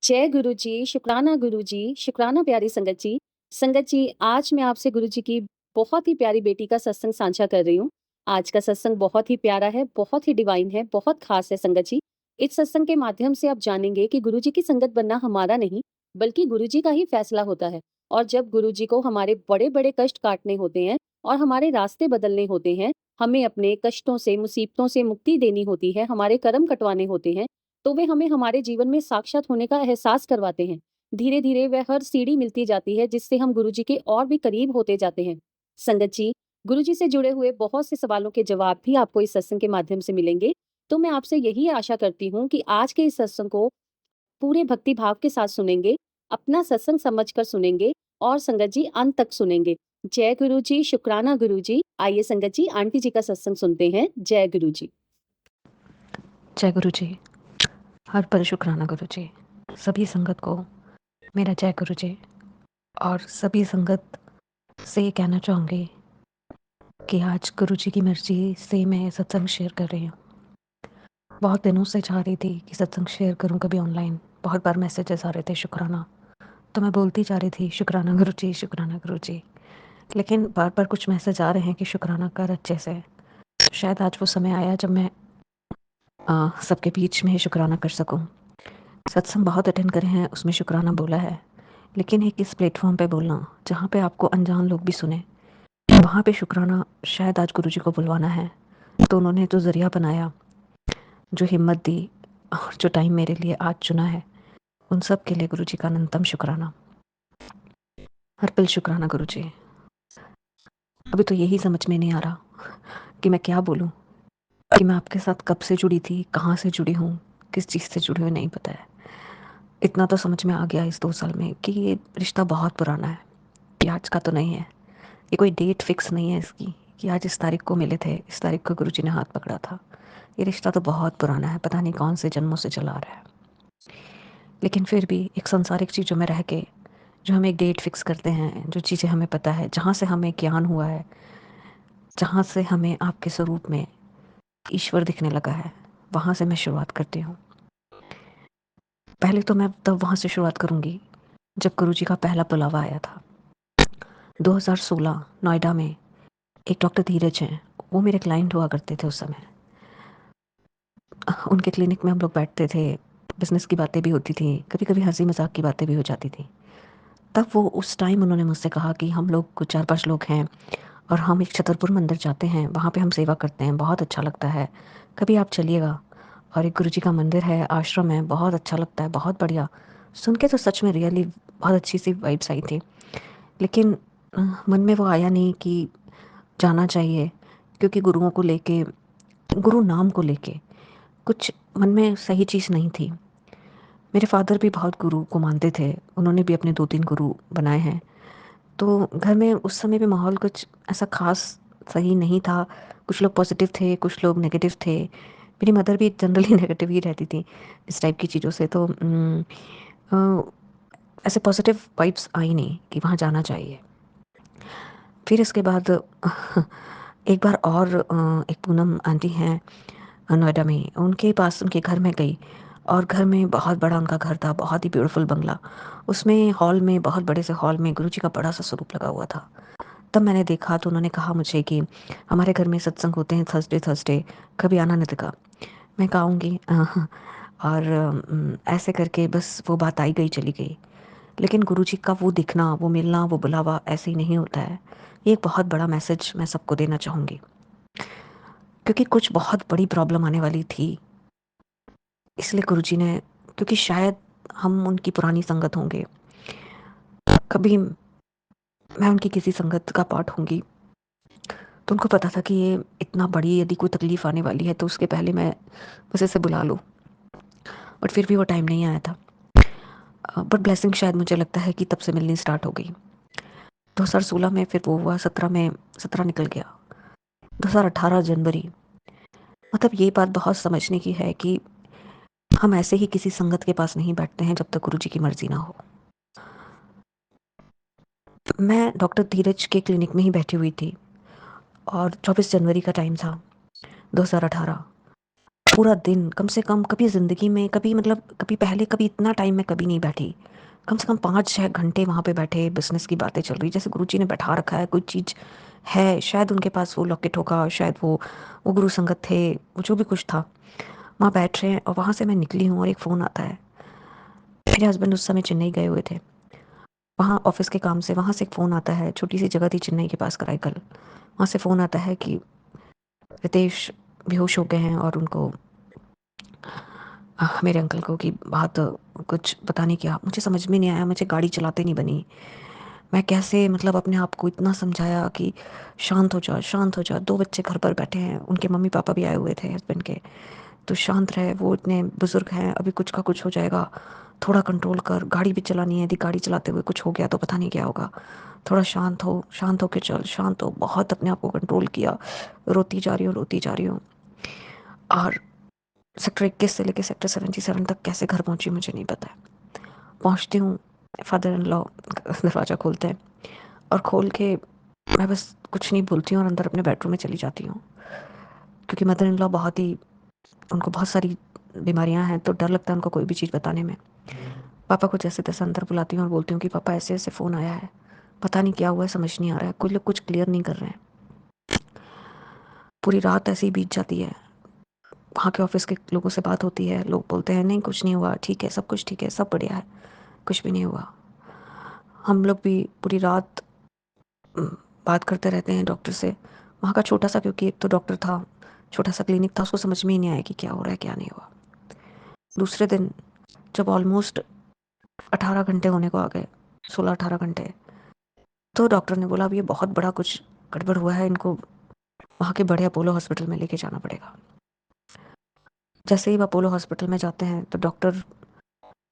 जय गुरु जी, शुक्राना गुरु जी, शुक्राना प्यारी संगत जी। संगत जी, आज मैं आपसे गुरु जी की बहुत ही प्यारी बेटी का सत्संग साझा कर रही हूँ। आज का सत्संग बहुत ही प्यारा है, बहुत ही डिवाइन है, बहुत खास है संगत जी। इस सत्संग के माध्यम से आप जानेंगे कि गुरु जी की संगत बनना हमारा नहीं, बल्कि गुरु जी का ही फैसला होता है। और जब गुरु जी को हमारे बड़े-बड़े कष्ट काटने होते हैं और हमारे रास्ते बदलने होते हैं, हमें अपने कष्टों से, मुसीबतों से मुक्ति देनी होती है, हमारे कर्म कटवाने होते हैं, तो वे हमें हमारे जीवन में साक्षात होने का एहसास करवाते हैं। धीरे-धीरे वह हर सीढ़ी मिलती जाती है जिससे हम गुरुजी के और भी करीब होते जाते हैं। संगत जी, गुरुजी से जुड़े हुए बहुत से सवालों के जवाब भी आपको इस सत्संग के माध्यम से मिलेंगे। तो मैं आपसे यही आशा करती हूँ कि आज के इस सत्संग को पूरे भक्ति भाव के साथ सुनेंगे, अपना सत्संग समझकर सुनेंगे और संगत जी अंत तक सुनेंगे। जय गुरु जी, शुक्राना गुरु जी। आइए संगत जी आंटी जी का सत्संग सुनते हैं। जय गुरु जी। जय गुरु जी। हर पल शुक्राना गुरु जी। सभी संगत को मेरा जय गुरु जी। और सभी संगत से ये कहना चाहूँगी कि आज गुरु जी की मर्जी से मैं सत्संग शेयर कर रही हूँ। बहुत दिनों से चाह रही थी कि सत्संग शेयर करूँ कभी ऑनलाइन। बहुत बार मैसेजेस आ रहे थे शुक्राना, तो मैं बोलती जा रही थी शुक्राना गुरु जी, शुक्राना गुरु जी। लेकिन बार बार कुछ मैसेज आ रहे हैं कि शुक्राना कर अच्छे से। तो शायद आज वो समय आया जब मैं सबके बीच में शुक्राना कर सकूँ। सत्संग बहुत अटेंड करे हैं, उसमें शुक्राना बोला है, लेकिन एक इस प्लेटफॉर्म पे बोलना जहाँ पे आपको अनजान लोग भी सुने, वहाँ पे शुक्राना शायद आज गुरुजी को बुलवाना है। तो उन्होंने जो ज़रिया बनाया, जो हिम्मत दी और जो टाइम मेरे लिए आज चुना है, उन सब के लिए गुरुजी का अनंतम शुक्राना। हर पल शुक्राना गुरुजी। अभी तो यही समझ में नहीं आ रहा कि मैं क्या बोलूँ, कि मैं आपके साथ कब से जुड़ी थी, कहाँ से जुड़ी हूँ, किस चीज़ से जुड़ी हूँ, नहीं पता है। इतना तो समझ में आ गया इस 2 साल में कि ये रिश्ता बहुत पुराना है, ये आज का तो नहीं है। ये कोई डेट फिक्स नहीं है इसकी कि आज इस तारीख को मिले थे, इस तारीख को गुरुजी ने हाथ पकड़ा था। ये रिश्ता तो बहुत पुराना है, पता नहीं कौन से जन्मों से चला आ रहा है। लेकिन फिर भी एक सांसारिक चीज़ों में रह के जो हम एक डेट फिक्स करते हैं, जो चीज़ें हमें पता है, जहाँ से हमें ज्ञान हुआ है, जहाँ से हमें आपके स्वरूप में ईश्वर दिखने लगा है, वहाँ से मैं शुरुआत करती हूँ। पहले तो मैं तब वहाँ से शुरुआत करूँगी जब गुरुजी का पहला बुलावा आया था 2016 नोएडा में। एक डॉक्टर धीरज हैं, वो मेरे क्लाइंट हुआ करते थे उस समय। उनके क्लिनिक में हम लोग बैठते थे, बिज़नेस की बातें भी होती थी, कभी-कभी हँसी मज़ाक की बातें भी हो जाती थी। तब वो उस टाइम उन्होंने मुझसे कहा कि हम लोग कुछ 4-5 लोग हैं और हम एक छतरपुर मंदिर जाते हैं, वहाँ पे हम सेवा करते हैं, बहुत अच्छा लगता है, कभी आप चलिएगा। और एक गुरुजी का मंदिर है, आश्रम है, बहुत अच्छा लगता है, बहुत बढ़िया। सुन के तो सच में रियली बहुत अच्छी सी वाइब्स आई थी। लेकिन मन में वो आया नहीं कि जाना चाहिए, क्योंकि गुरुओं को लेके, गुरु नाम को लेके कुछ मन में सही चीज़ नहीं थी। मेरे फ़ादर भी बहुत गुरु को मानते थे, उन्होंने भी अपने 2-3 गुरु बनाए हैं। तो घर में उस समय भी माहौल कुछ ऐसा ख़ास सही नहीं था। कुछ लोग पॉज़िटिव थे, कुछ लोग नेगेटिव थे। मेरी मदर भी जनरली नेगेटिव ही रहती थी इस टाइप की चीज़ों से। तो अ, ऐसे पॉज़िटिव वाइब्स आई नहीं कि वहाँ जाना चाहिए। फिर इसके बाद एक बार और एक पूनम आंटी हैं नोएडा में, उनके पास उनके घर में गई और घर में बहुत बड़ा उनका घर था, बहुत ही ब्यूटीफुल बंगला। उसमें हॉल में, बहुत बड़े से हॉल में गुरुजी का बड़ा सा स्वरूप लगा हुआ था। तब मैंने देखा तो उन्होंने कहा मुझे कि हमारे घर में सत्संग होते हैं थर्सडे, कभी आना नितिका। मैं कहा आऊँगी। और ऐसे करके बस वो बात आई गई चली गई। लेकिन गुरुजी का वो दिखना, वो मिलना, वो बुलावा ऐसे ही नहीं होता है। ये एक बहुत बड़ा मैसेज मैं सबको देना चाहूँगी, क्योंकि कुछ बहुत बड़ी प्रॉब्लम आने वाली थी। इसलिए गुरुजी ने, क्योंकि शायद हम उनकी पुरानी संगत होंगे, कभी मैं उनकी किसी संगत का पार्ट होंगी, तो उनको पता था कि ये इतना बड़ी यदि कोई तकलीफ़ आने वाली है तो उसके पहले मैं बस इसे बुला लूँ। बट फिर भी वो टाइम नहीं आया था। बट ब्लेसिंग शायद मुझे लगता है कि तब से मिलनी स्टार्ट हो गई। 2016 में फिर वो हुआ, 17 में 17 निकल गया, 2018 जनवरी। मतलब ये बात बहुत समझने की है कि हम ऐसे ही किसी संगत के पास नहीं बैठते हैं जब तक गुरुजी की मर्जी ना हो। मैं डॉक्टर धीरज के क्लिनिक में ही बैठी हुई थी और 24 जनवरी का टाइम था 2018। पूरा दिन कम से कम कभी ज़िंदगी में कभी मतलब कभी पहले कभी इतना टाइम मैं कभी नहीं बैठी। कम से कम 5-6 घंटे वहाँ पे बैठे, बिज़नेस की बातें चल रही, जैसे गुरुजी ने बैठा रखा है, कोई चीज़ है, शायद उनके पास वो लॉकेट होगा, शायद वो गुरु संगत थे, वो जो भी कुछ था, वहाँ बैठ रहे हैं और वहाँ से मैं निकली हूँ और एक फ़ोन आता है। मेरे हस्बैंड उस समय चेन्नई गए हुए थे, वहाँ ऑफ़िस के काम से, वहाँ से एक फ़ोन आता है, छोटी-सी जगह थी चेन्नई के पास कराईकल, वहाँ से फ़ोन आता है कि रितेश बेहोश हो गए हैं और उनको मेरे अंकल को कि बात कुछ पता नहीं क्या, मुझे समझ में नहीं आया, मुझे गाड़ी चलाते नहीं बनी। मैं कैसे मतलब अपने आप को इतना समझाया कि शांत हो जा, शांत हो जा, 2 बच्चे घर पर बैठे हैं, उनके मम्मी-पापा भी आए हुए थे हस्बैंड के, तो शांत रहे, वो इतने बुज़ुर्ग हैं, अभी कुछ का कुछ हो जाएगा, थोड़ा कंट्रोल कर, गाड़ी भी चलानी है, यदि गाड़ी चलाते हुए कुछ हो गया तो पता नहीं क्या होगा, थोड़ा शांत होके चल, शांत हो। बहुत अपने आप को कंट्रोल किया, रोती जा रही हूँ, रोती जा रही हूँ और सेक्टर 21 से लेके सेक्टर 77 तक कैसे घर पहुँची मुझे नहीं पता है। पहुँचती हूँ, फादर इन लॉ दरवाज़ा खोलते हैं और खोल के मैं बस कुछ नहीं बोलती हूँ और अंदर अपने बेडरूम में चली जाती हूँ, क्योंकि मदर इन लॉ बहुत ही, उनको बहुत सारी बीमारियाँ हैं तो डर लगता है उनको कोई भी चीज़ बताने में। पापा को जैसे तैसे अंदर बुलाती हूँ और बोलती हूँ कि पापा ऐसे ऐसे फ़ोन आया है, पता नहीं क्या हुआ है, समझ नहीं आ रहा है, कोई लोग कुछ क्लियर नहीं कर रहे हैं। पूरी रात ऐसे ही बीत जाती है, वहाँ के ऑफिस के लोगों से बात होती है, लोग बोलते हैं नहीं कुछ नहीं हुआ, ठीक है, सब कुछ ठीक है, सब बढ़िया है, कुछ भी नहीं हुआ। हम लोग भी पूरी रात बात करते रहते हैं डॉक्टर से, वहाँ का छोटा सा, क्योंकि एक तो डॉक्टर था, छोटा सा क्लिनिक था, उसको समझ में ही नहीं आया कि क्या हो रहा है क्या नहीं हुआ। दूसरे दिन जब ऑलमोस्ट 18 घंटे होने को आ गए, 16-18 घंटे, तो डॉक्टर ने बोला अब ये बहुत बड़ा कुछ गड़बड़ हुआ है, इनको वहाँ के बड़े अपोलो हॉस्पिटल में लेके जाना पड़ेगा। जैसे ही वो अपोलो हॉस्पिटल में जाते हैं तो डॉक्टर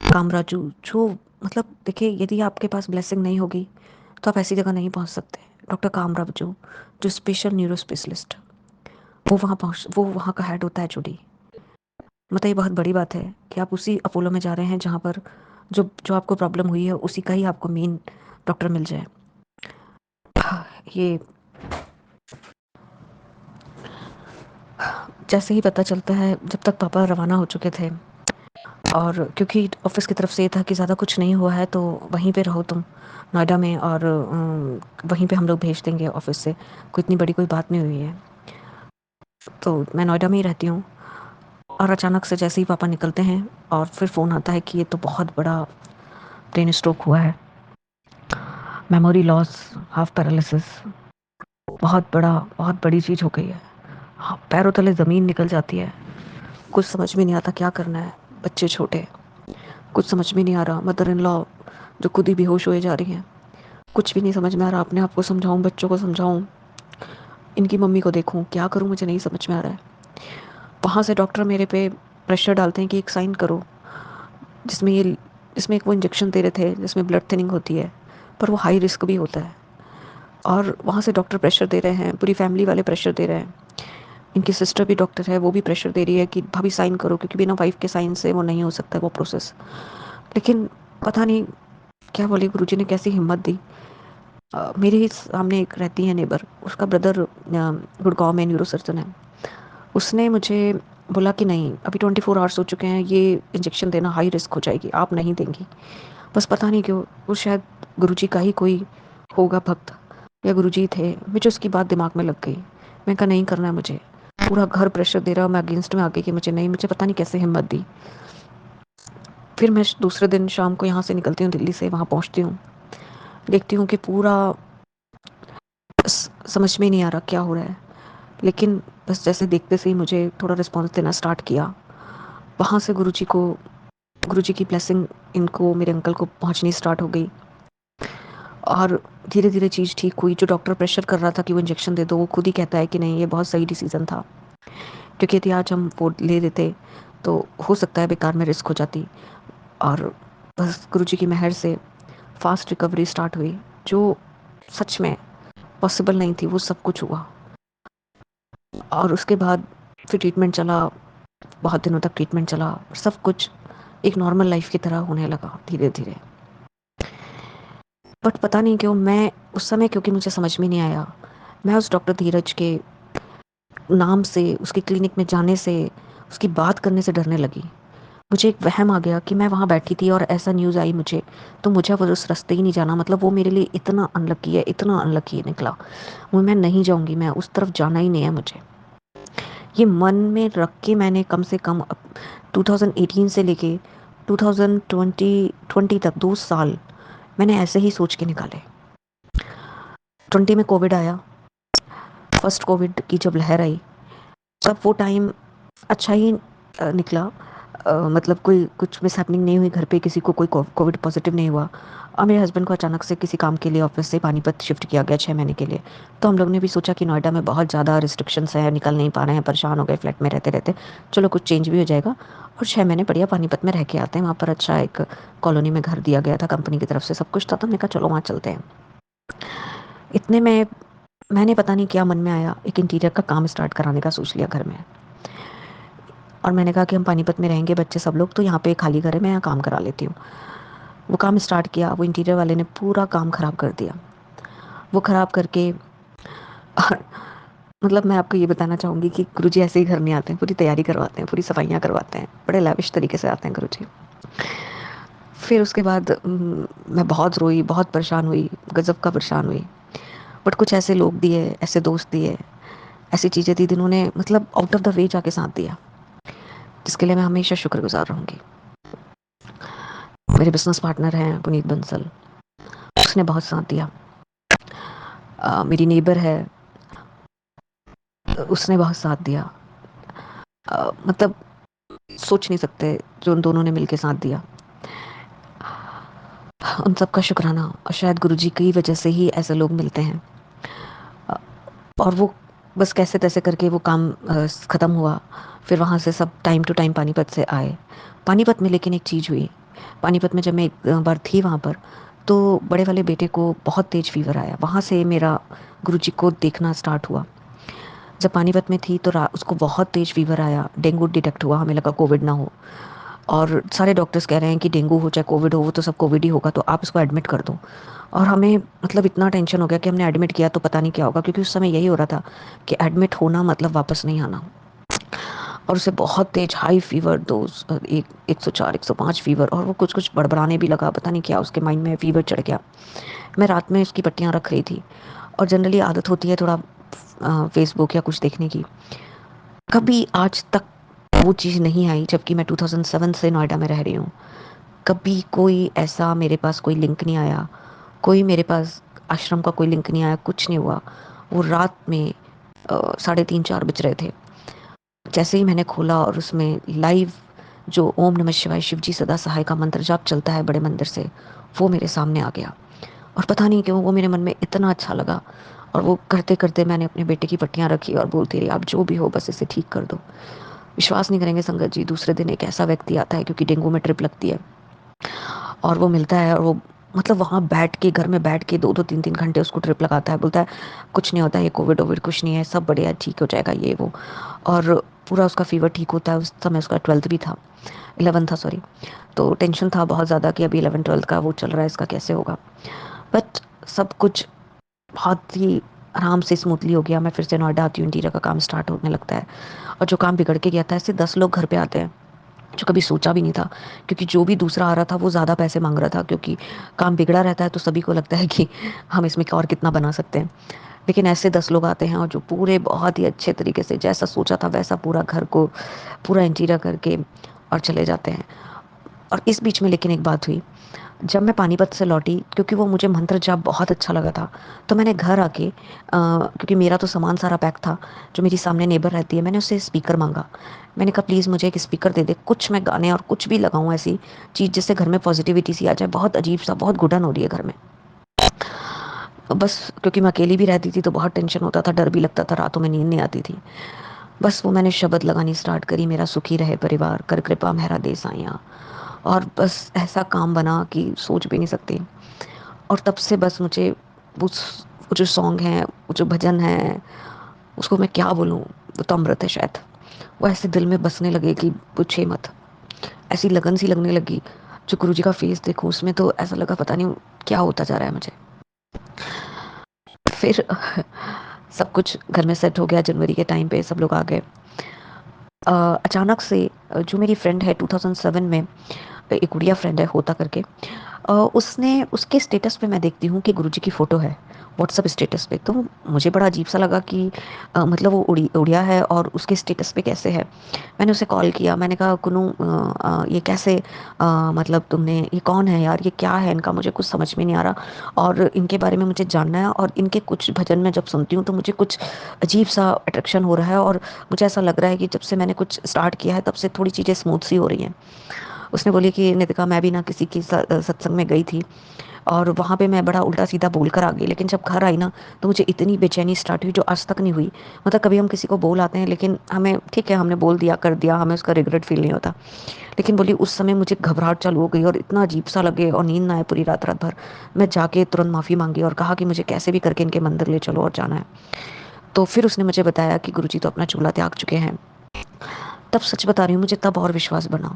कामराजू, जो मतलब देखिए यदि आपके पास ब्लेसिंग नहीं होगी तो आप ऐसी जगह नहीं पहुँच सकते। डॉक्टर कामराजू, जो स्पेशल न्यूरो स्पेशलिस्ट, वो वहाँ का हेड होता है चूड़ी। मतलब ये बहुत बड़ी बात है कि आप उसी अपोलो में जा रहे हैं जहाँ पर जो जो आपको प्रॉब्लम हुई है उसी का ही आपको मेन डॉक्टर मिल जाए। ये जैसे ही पता चलता है, जब तक पापा रवाना हो चुके थे, और क्योंकि ऑफिस की तरफ से ये था कि ज़्यादा कुछ नहीं हुआ है तो वहीं पे रहो तुम नोएडा में, और वहीं पे हम लोग भेज देंगे ऑफिस से, कोई इतनी बड़ी कोई बात नहीं हुई है। तो मैं नोएडा में ही रहती हूँ और अचानक से जैसे ही पापा निकलते हैं और फिर फ़ोन आता है कि ये तो बहुत बड़ा ब्रेन स्ट्रोक हुआ है, मेमोरी लॉस, हाफ पैरालिसिस, बहुत बड़ी चीज़ हो गई है। हाँ, पैरों तले ज़मीन निकल जाती है, कुछ समझ में नहीं आता क्या करना है, बच्चे छोटे, कुछ समझ में नहीं आ रहा, मदर इन लॉ जो खुद ही बेहोश हुए जा रही हैं, कुछ भी नहीं समझ में आ रहा, अपने आप को समझाऊं, बच्चों को समझाऊं, इनकी मम्मी को देखूं, क्या करूं, मुझे नहीं समझ में आ रहा है। वहाँ से डॉक्टर मेरे पे प्रेशर डालते हैं कि एक साइन करो, जिसमें ये जिसमें एक वो इंजेक्शन दे रहे थे जिसमें ब्लड थिनिंग होती है, पर वो हाई रिस्क भी होता है, और वहाँ से डॉक्टर प्रेशर दे रहे हैं, पूरी फैमिली वाले प्रेशर दे रहे हैं। इनकी सिस्टर भी डॉक्टर है, वो भी प्रेशर दे रही है कि भाभी साइन करो, क्योंकि बिना वाइफ के साइन से वो नहीं हो सकता वो प्रोसेस। लेकिन पता नहीं क्या बोले गुरुजी ने कैसी हिम्मत दी। मेरे ही सामने एक रहती है नेबर, उसका ब्रदर गुड़गांव में न्यूरो सर्जन है, उसने मुझे बोला कि नहीं अभी 24 आवर्स हो चुके हैं, ये इंजेक्शन देना हाई रिस्क हो जाएगी, आप नहीं देंगी। बस पता नहीं क्यों वो शायद गुरुजी का ही कोई होगा भक्त, या गुरुजी थे, मुझे उसकी बात दिमाग में लग गई। मैं कहा नहीं करना है मुझे, पूरा घर प्रेशर दे रहा, मैं अगेंस्ट में आ गई कि मुझे नहीं, मुझे पता नहीं कैसे हिम्मत दी। फिर मैं दूसरे दिन शाम को यहाँ से निकलती हूँ दिल्ली से, वहाँ पहुँचती हूँ, देखती हूँ कि पूरा समझ में नहीं आ रहा क्या हो रहा है, लेकिन बस जैसे देखते से ही मुझे थोड़ा रिस्पॉन्स देना स्टार्ट किया। वहाँ से गुरुजी की ब्लेसिंग इनको, मेरे अंकल को पहुँचनी स्टार्ट हो गई, और धीरे धीरे चीज़ ठीक हुई। जो डॉक्टर प्रेशर कर रहा था कि वो इंजेक्शन दे दो, वो खुद ही कहता है कि नहीं ये बहुत सही डिसीज़न था, क्योंकि यदि आज हम वो ले लेते तो हो सकता है बेकार में रिस्क हो जाती। और बस गुरुजी की मेहर से फास्ट रिकवरी स्टार्ट हुई, जो सच में पॉसिबल नहीं थी, वो सब कुछ हुआ। और उसके बाद फिर ट्रीटमेंट चला, बहुत दिनों तक ट्रीटमेंट चला, सब कुछ एक नॉर्मल लाइफ की तरह होने लगा धीरे धीरे। बट पता नहीं क्यों मैं उस समय, क्योंकि मुझे समझ में नहीं आया, मैं उस डॉक्टर धीरज के नाम से, उसके क्लिनिक में जाने से, उसकी बात करने से डरने लगी। मुझे एक वहम आ गया कि मैं वहाँ बैठी थी और ऐसा न्यूज़ आई मुझे, तो मुझे अब उस रास्ते ही नहीं जाना, मतलब वो मेरे लिए इतना अनलकी है, इतना अनलकी निकला। वो मैं नहीं जाऊँगी, मैं उस तरफ जाना ही नहीं है मुझे। ये मन में रख के मैंने कम से कम 2018 से लेके 2020 तक 2 साल मैंने ऐसे ही सोच के निकाले। 20 में कोविड आया, फर्स्ट कोविड की जब लहर आई, तब वो टाइम अच्छा ही निकला। मतलब कोई कुछ मिसहैपनिंग नहीं हुई, घर पे किसी को कोई कोविड पॉजिटिव नहीं हुआ। और मेरे हस्बैंड को अचानक से किसी काम के लिए ऑफिस से पानीपत शिफ्ट किया गया 6 महीने के लिए। तो हम लोग ने भी सोचा कि नोएडा में बहुत ज़्यादा रिस्ट्रिक्शंस है, निकल नहीं पा रहे हैं, परेशान हो गए फ्लैट में रहते रहते, चलो कुछ चेंज भी हो जाएगा और 6 महीने बढ़िया पानीपत में रह के आते हैं। वहाँ पर अच्छा एक कॉलोनी में घर दिया गया था, कंपनी की तरफ से सब कुछ था, तो हमने कहा चलो वहाँ चलते हैं। इतने में मैंने पता नहीं क्या मन में आया, एक इंटीरियर का काम स्टार्ट कराने का सोच लिया घर में। और मैंने कहा कि हम पानीपत में रहेंगे बच्चे सब लोग, तो यहाँ पे खाली घर है, मैं यहाँ काम करा लेती हूँ। वो काम स्टार्ट किया, वो इंटीरियर वाले ने पूरा काम ख़राब कर दिया। वो ख़राब करके और मतलब मैं आपको ये बताना चाहूँगी कि गुरुजी ऐसे ही घर नहीं आते हैं, पूरी तैयारी करवाते हैं, पूरी सफाइयाँ करवाते हैं, बड़े लाविश तरीके से आते हैं गुरुजी। फिर उसके बाद मैं बहुत रोई, बहुत परेशान हुई, गज़ब का परेशान हुई। बट कुछ ऐसे लोग दिए, ऐसे दोस्त दिए, ऐसी चीज़ें दी जिन्होंने मतलब आउट ऑफ द वे जाके साथ दिया, जिसके लिए मैं हमेशा शुक्रगुजार रहूँगी। मेरे बिजनेस पार्टनर हैं पुनीत बंसल, उसने बहुत साथ दिया। मेरी नेबर है, उसने बहुत साथ दिया। मतलब सोच नहीं सकते जो उन दोनों ने मिलके साथ दिया। उन सब का शुक्राना, और शायद गुरुजी की वजह से ही ऐसे लोग मिलते हैं। अ, और वो बस कैसे तैसे करके वो काम ख़त्म हुआ। फिर वहाँ से सब टाइम टू टाइम पानीपत से आए। पानीपत में लेकिन एक चीज़ हुई, पानीपत में जब मैं एक बार थी वहाँ पर, तो बड़े वाले बेटे को बहुत तेज़ फीवर आया। वहाँ से मेरा गुरुजी को देखना स्टार्ट हुआ। जब पानीपत में थी तो उसको बहुत तेज़ फीवर आया, डेंगू डिटेक्ट हुआ, हमें लगा कोविड ना हो। और सारे डॉक्टर्स कह रहे हैं कि डेंगू हो चाहे कोविड हो, वो तो सब कोविड ही होगा, तो आप इसको एडमिट कर दो। और हमें मतलब इतना टेंशन हो गया कि हमने एडमिट किया तो पता नहीं क्या होगा, क्योंकि उस समय यही हो रहा था कि एडमिट होना मतलब वापस नहीं आना। और उसे बहुत तेज हाई फीवर, 104 105 फीवर, और वो कुछ कुछ बड़बड़ाने भी लगा, पता नहीं क्या उसके माइंड में फीवर चढ़ गया। मैं रात में उसकी पट्टियाँ रख रही थी, और जनरली आदत होती है थोड़ा फेसबुक या कुछ देखने की। कभी आज तक वो चीज़ नहीं आई, जबकि मैं 2007 से नोएडा में रह रही हूँ। कभी कोई ऐसा मेरे पास कोई लिंक नहीं आया, कोई मेरे पास आश्रम का कोई लिंक नहीं आया, कुछ नहीं हुआ। वो रात में 3:30 4 बज रहे थे, जैसे ही मैंने खोला और उसमें लाइव जो ओम नमः शिवाय शिव जी सदा सहाय का मंत्र जाप चलता है बड़े मंदिर से, वो मेरे सामने आ गया। और पता नहीं क्यों वो मेरे मन में इतना अच्छा लगा। और वो करते करते मैंने अपने बेटे की पट्टियाँ रखी और बोलती रही, आप जो भी हो बस इसे ठीक कर दो। विश्वास नहीं करेंगे संगत जी, दूसरे दिन एक ऐसा व्यक्ति आता है, क्योंकि डेंगू में ट्रिप लगती है, और वो मिलता है, और वो मतलब वहाँ बैठ के, घर में बैठ के 2 2 3 3 घंटे उसको ट्रिप लगाता है, बोलता है कुछ नहीं होता है, ये कोविड ओविड कुछ नहीं है, सब बढ़िया ठीक हो जाएगा ये वो। और पूरा उसका फीवर ठीक होता है। उस समय उसका 12th भी था, 11 था सॉरी। तो टेंशन था बहुत ज़्यादा कि अभी 11 12 का वो चल रहा है, इसका कैसे होगा। बट सब कुछ बहुत ही आराम से स्मूथली हो गया। मैं फिर से नोएडा आती हूँ, इंटीरियर का काम स्टार्ट होने लगता है, और जो काम बिगड़ के गया था, ऐसे 10 लोग घर पे आते हैं, जो कभी सोचा भी नहीं था। क्योंकि जो भी दूसरा आ रहा था वो ज़्यादा पैसे मांग रहा था, क्योंकि काम बिगड़ा रहता है तो सभी को लगता है कि हम इसमें और कितना बना सकते हैं। लेकिन ऐसे 10 लोग आते हैं, और जो पूरे बहुत ही अच्छे तरीके से जैसा सोचा था वैसा पूरा घर को पूरा इंटीरियर करके और चले जाते हैं। और इस बीच में लेकिन एक बात हुई, जब मैं पानीपत से लौटी, क्योंकि वो मुझे मंत्र जाप बहुत अच्छा लगा था, तो मैंने घर आके क्योंकि मेरा तो सामान सारा पैक था, जो मेरी सामने नेबर रहती है, मैंने उससे स्पीकर मांगा। मैंने कहा प्लीज़ मुझे एक स्पीकर दे दे, कुछ मैं गाने और कुछ भी लगाऊं, ऐसी चीज़ जिससे घर में पॉजिटिविटी सी आ जाए, बहुत अजीब सा, बहुत घुटन हो रही है घर में। बस क्योंकि मैं अकेली भी रहती थी तो बहुत टेंशन होता था, डर भी लगता था, रातों में नींद नहीं आती थी। बस वो मैंने शब्द लगानी स्टार्ट करी, मेरा सुखी रहे परिवार, कर कृपा मेहरा दे साइयाँ। और बस ऐसा काम बना कि सोच भी नहीं सकती। और तब से बस मुझे वो जो सॉन्ग है, वो जो भजन है, उसको मैं क्या बोलूँ, वो तो अमृत है शायद। वो ऐसे दिल में बसने लगे कि पूछे मत, ऐसी लगन सी लगने लगी। जो गुरु जी का फेस देखो, उसमें तो ऐसा लगा पता नहीं क्या होता जा रहा है मुझे। फिर सब कुछ घर में सेट हो गया, जनवरी के टाइम पे सब लोग आ गए। अचानक से जो मेरी फ्रेंड है 2007 में, एक गुड़िया फ्रेंड है होता करके, उसने उसके स्टेटस पे मैं देखती हूँ कि गुरुजी की फ़ोटो है व्हाट्सएप स्टेटस पे। तो मुझे बड़ा अजीब सा लगा कि मतलब वो उड़िया है और उसके स्टेटस पे कैसे है। मैंने उसे कॉल किया, मैंने कहा कुनू ये कैसे, मतलब तुमने, ये कौन है यार, ये क्या है इनका, मुझे कुछ समझ में नहीं आ रहा और इनके बारे में मुझे जानना है। और इनके कुछ भजन मैं जब सुनती हूँ तो मुझे कुछ अजीब सा अट्रैक्शन हो रहा है और मुझे ऐसा लग रहा है कि जब से मैंने कुछ स्टार्ट किया है तब से थोड़ी चीज़ें स्मूथ सी हो रही हैं। उसने बोली कि नितिका, मैं भी ना किसी की सत्संग में गई थी और वहाँ पे मैं बड़ा उल्टा सीधा बोल कर आ गई, लेकिन जब घर आई ना तो मुझे इतनी बेचैनी स्टार्ट हुई जो आज तक नहीं हुई। मतलब कभी हम किसी को बोल आते हैं लेकिन हमें ठीक है, हमने बोल दिया कर दिया, हमें उसका रिग्रेट फील नहीं होता। लेकिन बोली उस समय मुझे घबराहट चालू हो गई और इतना अजीब सा लगे और नींद ना आए पूरी रात रात भर। मैं जाके तुरंत माफ़ी मांगी और कहा कि मुझे कैसे भी करके इनके मंदिर ले चलो और जाना है। तो फिर उसने मुझे बताया कि गुरुजी तो अपना चूल्हा त्याग चुके हैं। तब सच बता रही हूँ, मुझे तब और विश्वास बना,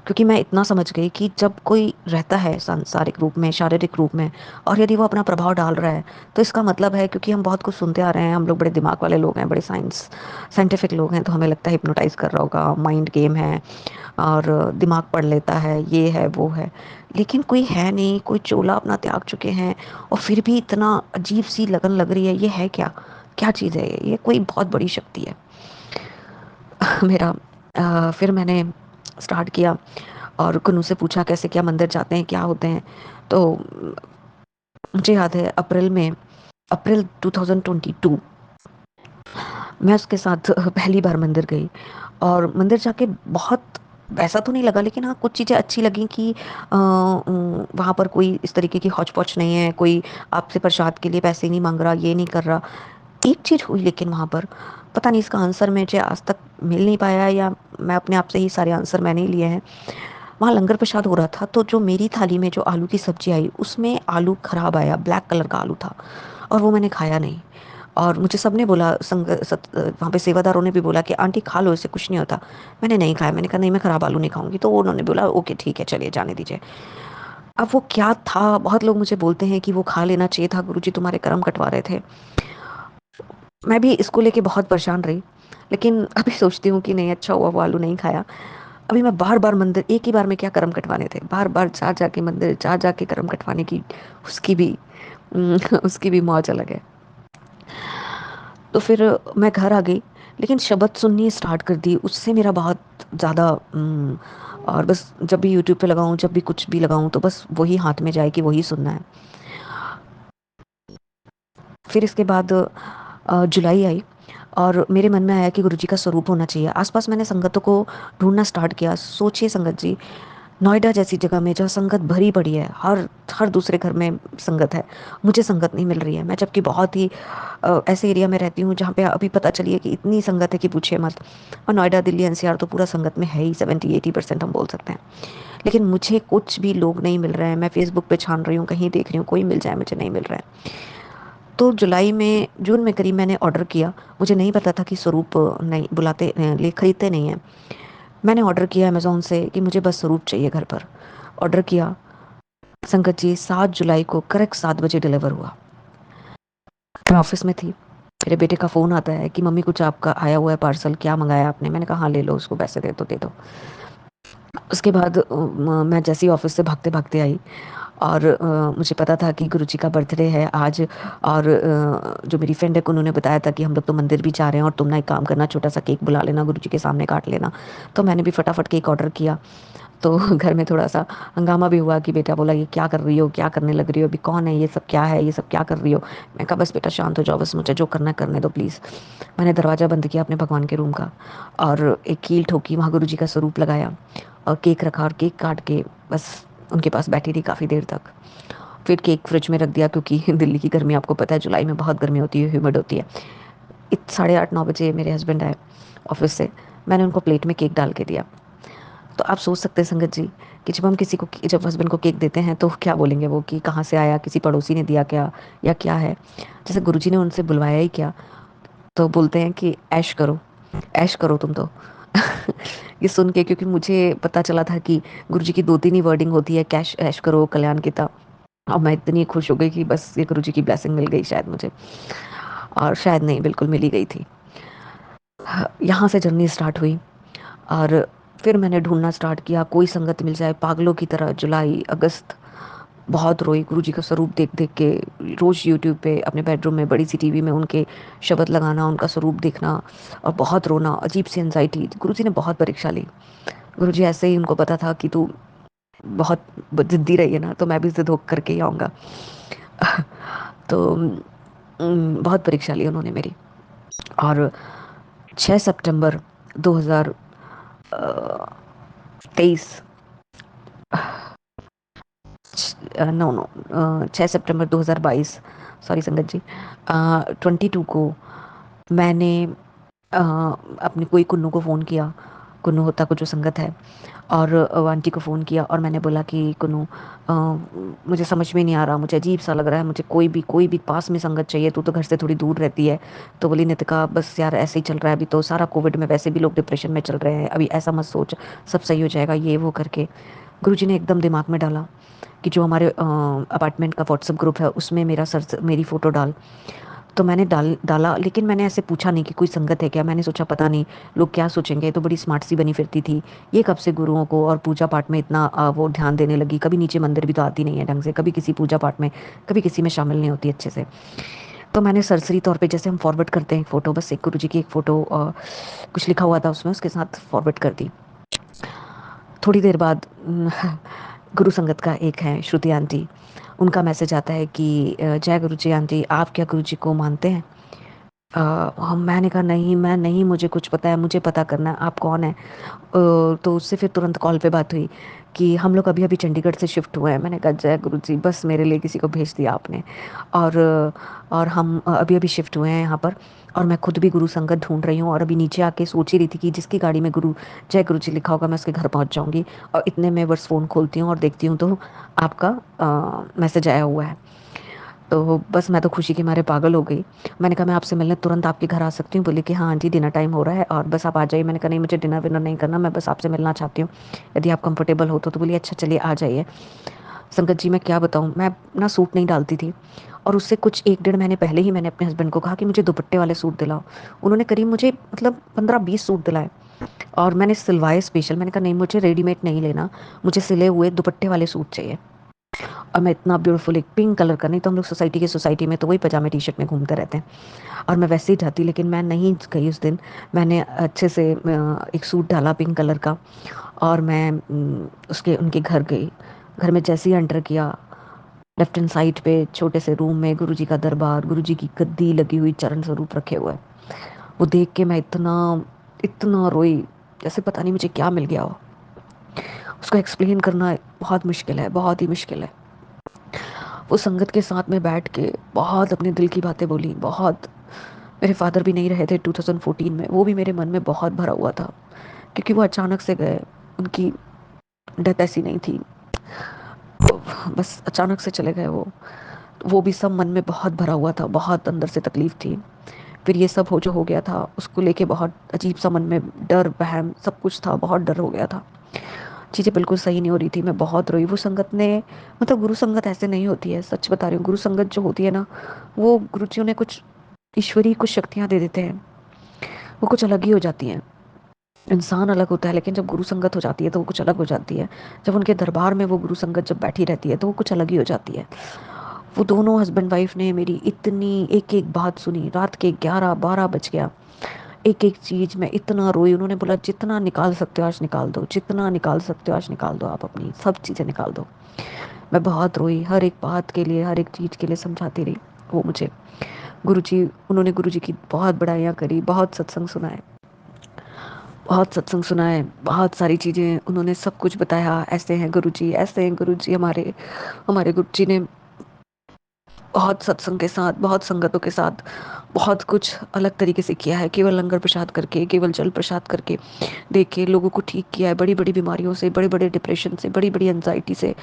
क्योंकि मैं इतना समझ गई कि जब कोई रहता है सांसारिक रूप में, शारीरिक रूप में, और यदि वो अपना प्रभाव डाल रहा है तो इसका मतलब है, क्योंकि हम बहुत कुछ सुनते आ रहे हैं, हम लोग बड़े दिमाग वाले लोग हैं, बड़े साइंटिफिक लोग हैं, तो हमें लगता है हिप्नोटाइज कर रहा होगा, माइंड गेम है और दिमाग पढ़ लेता है, ये है वो है। लेकिन कोई है नहीं, कोई चोला अपना त्याग चुके हैं और फिर भी इतना अजीब सी लगन लग रही है। ये है क्या, क्या चीज़ है ये कोई बहुत बड़ी शक्ति है। मेरा फिर मैंने स्टार्ट किया और कुन्नू से पूछा कैसे क्या मंदिर जाते हैं, क्या होते हैं। तो मुझे याद है अप्रैल 2022 मैं उसके साथ पहली बार मंदिर गई और मंदिर जाके बहुत वैसा तो नहीं लगा, लेकिन हाँ कुछ चीज़ें अच्छी लगी कि वहाँ पर कोई इस तरीके की हौच पौच नहीं है, कोई आपसे प्रसाद के लिए पैसे नहीं मांग रहा, ये नहीं कर रहा। एक चीज़ हुई लेकिन वहाँ पर, पता नहीं इसका आंसर मुझे आज तक मिल नहीं पाया या मैं अपने आप से ही सारे आंसर मैंने ही लिए हैं। वहाँ लंगर प्रसाद हो रहा था तो जो मेरी थाली में जो आलू की सब्जी आई उसमें आलू खराब आया, ब्लैक कलर का आलू था और वो मैंने खाया नहीं। और मुझे सबने बोला, वहाँ पे सेवादारों ने भी बोला कि आंटी खा लो, इससे कुछ नहीं होता। मैंने नहीं खाया, मैंने कहा नहीं मैं ख़राब आलू नहीं खाऊंगी, तो उन्होंने बोला ओके ठीक है चलिए जाने दीजिए। अब वो क्या था, बहुत लोग मुझे बोलते हैं कि वो खा लेना चाहिए था, गुरुजी तुम्हारे कर्म कटवा रहे थे। मैं भी इसको लेके बहुत परेशान रही, लेकिन अभी सोचती हूँ कि नहीं अच्छा हुआ वो आलू नहीं खाया। अभी मैं बार बार मंदिर, एक ही बार में क्या कर्म कटवाने थे, बार बार जा जाके मंदिर जा जाके कर्म कटवाने की, उसकी भी उसकी भी मौज अलग है। तो फिर मैं घर आ गई, लेकिन शब्द सुननी स्टार्ट कर दी, उससे मेरा बहुत ज़्यादा और बस जब भी यूट्यूब पे लगाऊं, जब भी कुछ भी लगाऊं तो बस वही हाथ में जाए कि वही सुनना है। फिर इसके बाद जुलाई आई और मेरे मन में आया कि गुरुजी का स्वरूप होना चाहिए। आसपास मैंने संगतों को ढूंढना स्टार्ट किया। सोचिए संगत जी, नोएडा जैसी जगह में जहाँ संगत भरी पड़ी है, हर हर दूसरे घर में संगत है, मुझे संगत नहीं मिल रही है। मैं जबकि बहुत ही ऐसे एरिया में रहती हूँ जहाँ पे अभी पता चली है कि इतनी संगत है कि पूछिए मत। और नोएडा दिल्ली एनसीआर तो पूरा संगत में है ही, 70-80% हम बोल सकते हैं। लेकिन मुझे कुछ भी लोग नहीं मिल रहे हैं। मैं फेसबुक पे छान रही हूँ, कहीं देख रही हूँ, कोई मिल जाए, मुझे नहीं मिल रहा है। तो जून में करीब मैंने ऑर्डर किया। मुझे नहीं पता था कि स्वरूप नहीं बुलाते, ले खरीदते नहीं हैं। मैंने ऑर्डर किया अमेज़ोन से कि मुझे बस स्वरूप चाहिए घर पर। ऑर्डर किया, संगत जी 7 जुलाई को करेक्ट 7 बजे डिलीवर हुआ। मैं ऑफिस में थी, मेरे बेटे का फ़ोन आता है कि मम्मी कुछ आपका आया हुआ है पार्सल, क्या मंगाया आपने। मैंने कहा हाँ ले लो, उसको पैसे दे तो दे दो। उसके बाद मैं जैसे ही ऑफिस से भागते भागते आई और मुझे पता था कि गुरुजी का बर्थडे है आज। और जो मेरी फ्रेंड है उन्होंने बताया था कि हम लोग तो मंदिर भी जा रहे हैं और तुम ना एक काम करना, छोटा सा केक बुला लेना, गुरुजी के सामने काट लेना। तो मैंने भी फटाफट केक ऑर्डर किया। तो घर में थोड़ा सा हंगामा भी हुआ कि बेटा बोला ये क्या कर रही हो, क्या करने लग रही हो, अभी कौन है, ये सब क्या है, ये सब क्या कर रही हो। मैं कहा बस बेटा शांत हो जाओ, बस मुझे जो करना है करने दो प्लीज़। मैंने दरवाज़ा बंद किया अपने भगवान के रूम का और एक कील ठोकी, वहाँ गुरुजी का स्वरूप लगाया और केक रखा और केक काट के बस उनके पास बैठी रही काफ़ी देर तक। फिर केक फ्रिज में रख दिया, क्योंकि दिल्ली की गर्मी आपको पता है, जुलाई में बहुत गर्मी होती है, ह्यूमिड होती है। 8:30-9 बजे मेरे हस्बैंड आए ऑफिस से, मैंने उनको प्लेट में केक डाल के दिया। तो आप सोच सकते हैं संगत जी कि जब हम किसी को, जब हस्बैंड को केक देते हैं तो क्या बोलेंगे वो, कि कहाँ से आया, किसी पड़ोसी ने दिया क्या, या क्या है। जैसे गुरुजी ने उनसे बुलवाया ही क्या, तो बोलते हैं कि ऐश करो, ऐश करो तुम तो। ये सुन के, क्योंकि मुझे पता चला था कि गुरुजी की 2-3 ही वर्डिंग होती है, कैश ऐश करो कल्याण की था। और मैं इतनी खुश हो गई कि बस ये गुरुजी की ब्लेसिंग मिल गई शायद मुझे, और शायद नहीं बिल्कुल मिल ही गई थी। यहाँ से जर्नी स्टार्ट हुई। और फिर मैंने ढूँढना स्टार्ट किया, कोई संगत मिल जाए, पागलों की तरह जुलाई, अगस्त बहुत रोई गुरुजी का स्वरूप देख-देख के। रोज़ यूट्यूब पे अपने बेडरूम में बड़ी-सी टीवी में उनके शब्द लगाना, उनका स्वरूप देखना और बहुत रोना, अजीब-सी एंग्ज़ायटी। गुरुजी ने बहुत परीक्षा ली। गुरुजी ऐसे ही उनको पता था कि तू बहुत ज़िद्दी रही है ना, तो मैं भी ज़िद हो करके ही आऊँगा। तो बहुत परीक्षा ली उन्होंने मेरी। और 6 सितंबर 2023 नो नो 6 सितंबर 2022, सॉरी संगत जी, 22 को मैंने अपनी कोई कुन्नू को फ़ोन किया, कुन्नू होता को जो संगत है, और आंटी को फ़ोन किया और मैंने बोला कि कुन्नू, मुझे समझ में नहीं आ रहा, मुझे अजीब सा लग रहा है, मुझे कोई भी पास में संगत चाहिए, तू तो घर से थोड़ी दूर रहती है। तो बोली नितिका बस यार ऐसे ही चल रहा है, अभी तो सारा कोविड में वैसे भी लोग डिप्रेशन में चल रहे हैं, अभी ऐसा मत सोच, सब सही हो जाएगा, ये वो करके। गुरुजी ने एकदम दिमाग में डाला कि जो हमारे अपार्टमेंट का व्हाट्सएप ग्रुप है उसमें मेरी फ़ोटो डाल। तो मैंने डाला, लेकिन मैंने ऐसे पूछा नहीं कि कोई संगत है क्या। मैंने सोचा पता नहीं लोग क्या सोचेंगे, तो बड़ी स्मार्ट सी बनी फिरती थी, ये कब से गुरुओं को और पूजा पाठ में इतना वो ध्यान देने लगी। कभी नीचे मंदिर भी तो आती नहीं है ढंग से, कभी किसी पूजा पाठ में, कभी किसी में शामिल नहीं होती अच्छे से। तो मैंने सरसरी तौर पे जैसे हम फॉरवर्ड करते हैं फ़ोटो, बस एक गुरु जी की एक फ़ोटो, कुछ लिखा हुआ था उसमें, उसके साथ फॉरवर्ड कर दी। थोड़ी देर बाद गुरु संगत का एक है श्रुति आंटी, उनका मैसेज आता है कि जय गुरु जी आंटी, आप क्या गुरु जी को मानते हैं? हम मैंने कहा नहीं, मैं नहीं, मुझे कुछ पता है, मुझे पता करना है आप कौन है। तो उससे फिर तुरंत कॉल पे बात हुई कि हम लोग अभी अभी चंडीगढ़ से शिफ्ट हुए हैं। मैंने कहा जय गुरु जी, बस मेरे लिए किसी को भेज दिया आपने। और और हम अभी अभी शिफ्ट हुए हैं यहाँ पर, और मैं खुद भी गुरु संगत ढूंढ रही हूँ, और अभी नीचे आके सोच ही रही थी कि जिसकी गाड़ी में गुरु जय गुरु जी लिखा होगा मैं उसके घर पहुँच जाऊँगी। और इतने में बस फ़ोन खोलती हूँ और देखती हूँ तो आपका मैसेज आया हुआ है। तो बस मैं तो खुशी के मारे पागल हो गई। मैंने कहा मैं आपसे मिलने तुरंत आपके घर आ सकती हूँ? बोली कि हाँ आंटी, डिनर टाइम हो रहा है और बस आप आ जाइए। मैंने कहा नहीं, मुझे डिनर विनर नहीं करना, मैं बस आपसे मिलना चाहती हूँ, यदि आप कंफर्टेबल हो तो। बोली अच्छा चलिए आ जाइए। संगत जी मैं क्या बताऊँ, मैं ना सूट नहीं डालती थी, और उससे कुछ 1 डेढ़ महीने पहले ही मैंने अपने हस्बैंड को कहा कि मुझे दुपट्टे वाले सूट दिलाओ। उन्होंने करीब मुझे मतलब 15-20 सूट दिलाए, और मैंने सिलवाए स्पेशल। मैंने कहा नहीं, मुझे रेडीमेड नहीं लेना, मुझे सिले हुए दुपट्टे वाले सूट चाहिए। और मैं इतना ब्यूटीफुल एक पिंक कलर का, नहीं तो हम लोग सोसाइटी में तो वही पजामे टी शर्ट में घूमते रहते हैं, और मैं वैसे ही जाती, लेकिन मैं नहीं गई उस दिन। मैंने अच्छे से एक सूट डाला पिंक कलर का, और मैं उसके उनके घर गई। घर में जैसे ही एंटर किया, लेफ्ट हैंड साइड पे छोटे से रूम में गुरुजी का दरबार, गुरुजी की गद्दी लगी हुई, चरण स्वरूप रखे हुए। वो देख के मैं इतना इतना रोई, जैसे पता नहीं मुझे क्या मिल गया हो। उसको एक्सप्लेन करना बहुत मुश्किल है, बहुत ही मुश्किल है। वो संगत के साथ में बैठ के बहुत अपने दिल की बातें बोली, बहुत। मेरे फादर भी नहीं रहे थे 2014 में, वो भी मेरे मन में बहुत भरा हुआ था, क्योंकि वो अचानक से गए, उनकी डेथ ऐसी नहीं थी, बस अचानक से चले गए वो भी सब मन में बहुत भरा हुआ था, बहुत अंदर से तकलीफ थी। फिर ये सब हो जो हो गया था, उसको लेके बहुत अजीब सा मन में डर वहम सब कुछ था, बहुत डर हो गया था। चीज़ें बिल्कुल सही नहीं हो रही थी, मैं बहुत रोई। वो संगत ने, मतलब गुरु संगत ऐसे नहीं होती है, सच बता रही हूँ। गुरु संगत जो होती है ना, वो गुरुजियों ने कुछ ईश्वरीय कुछ शक्तियाँ दे देते हैं, वो कुछ अलग ही हो जाती हैं। इंसान अलग होता है, लेकिन जब गुरु संगत हो जाती है तो वो कुछ अलग हो जाती है। जब उनके दरबार में वो गुरु संगत जब बैठी रहती है तो वो कुछ अलग ही हो जाती है। वो दोनों हस्बैंड वाइफ ने मेरी इतनी एक एक बात सुनी, रात के 11-12 बज गया, एक एक चीज़ में इतना रोई। उन्होंने बोला जितना निकाल सकते हो आज निकाल दो, जितना निकाल सकते हो आज निकाल दो, आप अपनी सब चीज़ें निकाल दो। मैं बहुत रोई, हर एक बात के लिए, हर एक चीज़ के लिए समझाती रही वो मुझे। गुरुजी, उन्होंने गुरुजी की बहुत बड़ाइयाँ करी, बहुत सत्संग सुनाए, बहुत सत्संग सुनाए, बहुत सारी चीज़ें उन्होंने सब कुछ बताया। ऐसे हैं गुरुजी, ऐसे हैं गुरुजी। हमारे हमारे गुरुजी ने बहुत सत्संग के साथ, बहुत संगतों के साथ बहुत कुछ अलग तरीके से किया है। केवल लंगर प्रसाद करके, केवल जल प्रसाद करके देखे लोगों को ठीक किया है, बड़ी बड़ी बीमारियों से, बड़े बड़े डिप्रेशन से, बड़ी बड़ी एंजाइटी से।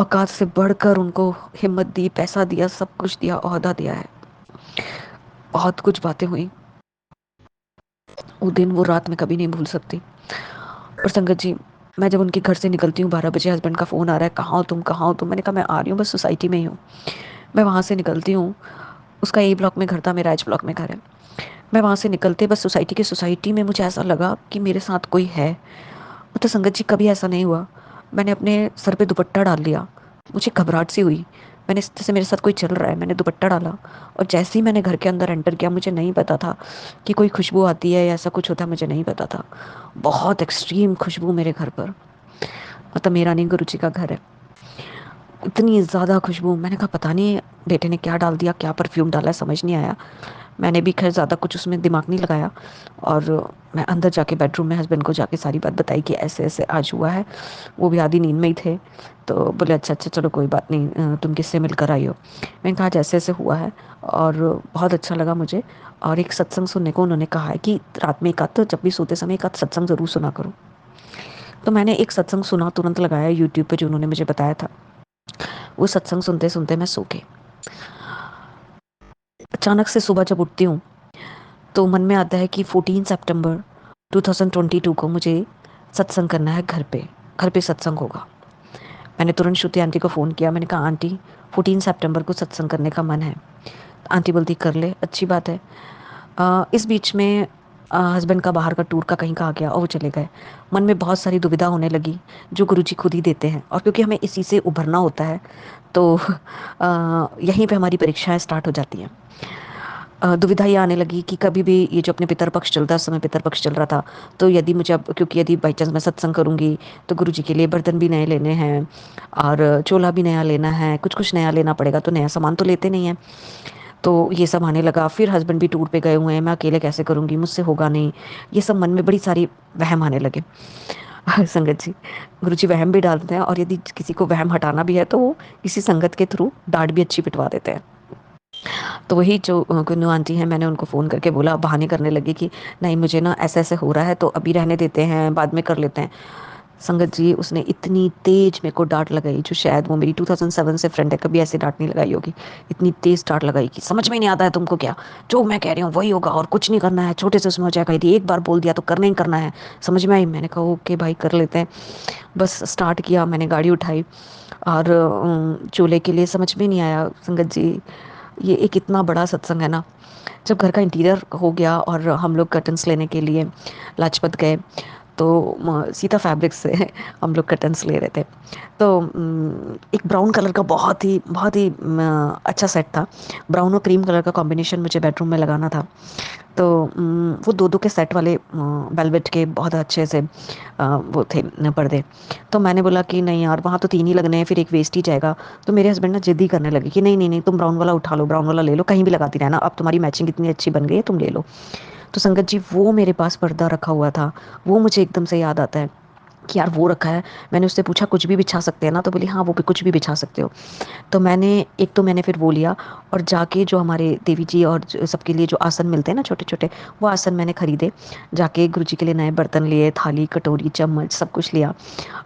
औकात से बढ़कर उनको हिम्मत दी, पैसा दिया, सब कुछ दिया, ओहदा दिया है। बहुत कुछ बातें हुई वो दिन, वो रात में कभी नहीं भूल सकती। और संगत जी, मैं जब उनके घर से निकलती हूँ 12 बजे, हस्बैंड का फ़ोन आ रहा है, कहाँ हो तुम, कहाँ हो तुम? मैंने कहा मैं आ रही हूँ, बस सोसाइटी में ही हूँ। मैं वहाँ से निकलती हूँ, उसका ए ब्लॉक में घर था, मेरा एच ब्लॉक में घर है। मैं वहाँ से निकलते बस सोसाइटी में मुझे ऐसा लगा कि मेरे साथ कोई है। तो संगत जी कभी ऐसा नहीं हुआ। मैंने अपने सर पे दुपट्टा डाल लिया। मुझे घबराहट सी हुई। मैंने इस जैसे मेरे साथ कोई चल रहा है, मैंने दुपट्टा डाला और जैसे ही मैंने घर के अंदर एंटर किया, मुझे नहीं पता था कि कोई खुशबू आती है या ऐसा कुछ होता है, मुझे नहीं पता था। बहुत एक्सट्रीम खुशबू मेरे घर पर, मतलब मेरा नहीं, गुरु जी का घर है। इतनी ज़्यादा खुशबू, मैंने कहा पता नहीं बेटे ने क्या डाल दिया, क्या परफ्यूम डाला है, समझ नहीं आया। मैंने भी खैर ज़्यादा कुछ उसमें दिमाग नहीं लगाया। और मैं अंदर जाके बेडरूम में हस्बैंड को जाके सारी बात बताई कि ऐसे ऐसे आज हुआ है। वो भी आधी नींद में ही थे। तो बोले अच्छा अच्छा चलो कोई बात नहीं, तुम किससे मिलकर आई हो। मैंने कहा आज ऐसे ऐसे हुआ है और बहुत अच्छा लगा मुझे। और एक सत्संग सुनने को उन्होंने कहा है कि रात में एक आध, तो जब भी सोते समय एक आध सत्संग ज़रूर सुना करो। तो मैंने एक सत्संग सुना, तुरंत लगाया यूट्यूब पे जो उन्होंने मुझे बताया था। वो सत्संग सुनते सुनते मैं सो गई। अचानक से सुबह जब उठती हूँ तो मन में आता है कि 14 सितंबर 2022 को मुझे सत्संग करना है घर पे। घर पे सत्संग होगा। मैंने तुरंत श्रुति आंटी को फ़ोन किया। मैंने कहा आंटी 14 सितंबर को सत्संग करने का मन है। आंटी बोलती कर ले, अच्छी बात है। इस बीच में हस्बैंड का बाहर का टूर का कहीं का आ गया और वो चले गए। मन में बहुत सारी दुविधा होने लगी जो गुरुजी खुद ही देते हैं, और क्योंकि हमें इसी से उभरना होता है तो यहीं पे हमारी परीक्षाएं स्टार्ट हो जाती हैं। दुविधा ये आने लगी कि कभी भी ये जो अपने पितर पक्ष चलता है, उस समय पितर पक्ष चल रहा था, तो यदि मुझे अब, क्योंकि यदि बाई चांस मैं सत्संग करूंगी तो गुरुजी के लिए बर्तन भी नए लेने हैं और चोला भी नया लेना है, कुछ कुछ नया लेना पड़ेगा, तो नया सामान तो लेते नहीं है। तो ये सब आने लगा। फिर हस्बैंड भी टूर पे गए हुए हैं, मैं अकेले कैसे करूंगी, मुझसे होगा नहीं। ये सब मन में बड़ी सारी वहम आने लगे। संगत जी, गुरुजी वहम भी डालते हैं, और यदि किसी को वहम हटाना भी है तो वो किसी संगत के थ्रू डांट भी अच्छी पिटवा देते हैं। तो वही जो कुन्नू आंटी हैं, मैंने उनको फ़ोन करके बोला, बहाने करने लगी कि नहीं मुझे ना ऐसे ऐसे हो रहा है तो अभी रहने देते हैं, बाद में कर लेते हैं। संगत जी, उसने इतनी तेज मेरे को डांट लगाई, जो शायद वो मेरी 2007 से फ्रेंड है, कभी ऐसे डांट नहीं लगाई होगी। इतनी तेज डांट लगाई कि समझ में नहीं आता है तुमको क्या, जो मैं कह रही हूँ वही होगा और कुछ नहीं करना है, छोटे से उसमें हो जाएगा, यदि एक बार बोल दिया तो करना ही करना है। समझ में आई। मैंने कहा ओके भाई कर लेते हैं। बस स्टार्ट किया, मैंने गाड़ी उठाई और चूल्हे के लिए समझ में नहीं आया संगत जी। ये एक इतना बड़ा सत्संग है ना। जब घर का इंटीरियर हो गया और हम लोग कर्टन्स लेने के लिए लाजपत गए, तो सीता फैब्रिक से हम लोग कर्टन्स ले रहे थे। तो एक ब्राउन कलर का बहुत ही अच्छा सेट था। ब्राउन और क्रीम कलर का कॉम्बिनेशन मुझे बेडरूम में लगाना था। तो वो दो दो के सेट वाले वेलवेट के बहुत अच्छे से वो थे पर्दे। तो मैंने बोला कि नहीं यार, वहाँ तो तीन ही लगने हैं, फिर एक वेस्ट ही जाएगा। तो मेरे हस्बैंड ना जिद ही करने लगे कि नहीं नहीं नहीं, तुम ब्राउन वाला उठा लो, ब्राउन वाला ले लो, कहीं भी लगाती रहना, अब तुम्हारी मैचिंग इतनी अच्छी बन गई है, तुम ले लो। तो संगत जी, वो मेरे पास पर्दा रखा हुआ था, वो मुझे एकदम से याद आता है कि यार वो रखा है। मैंने उससे पूछा कुछ भी बिछा सकते हैं ना, तो बोली हाँ वो भी कुछ भी बिछा सकते हो। तो मैंने फिर वो लिया और जाके जो हमारे देवी जी और सबके लिए जो आसन मिलते हैं ना छोटे छोटे, वो आसन मैंने खरीदे। जाके गुरुजी के लिए नए बर्तन लिए, थाली कटोरी चम्मच सब कुछ लिया।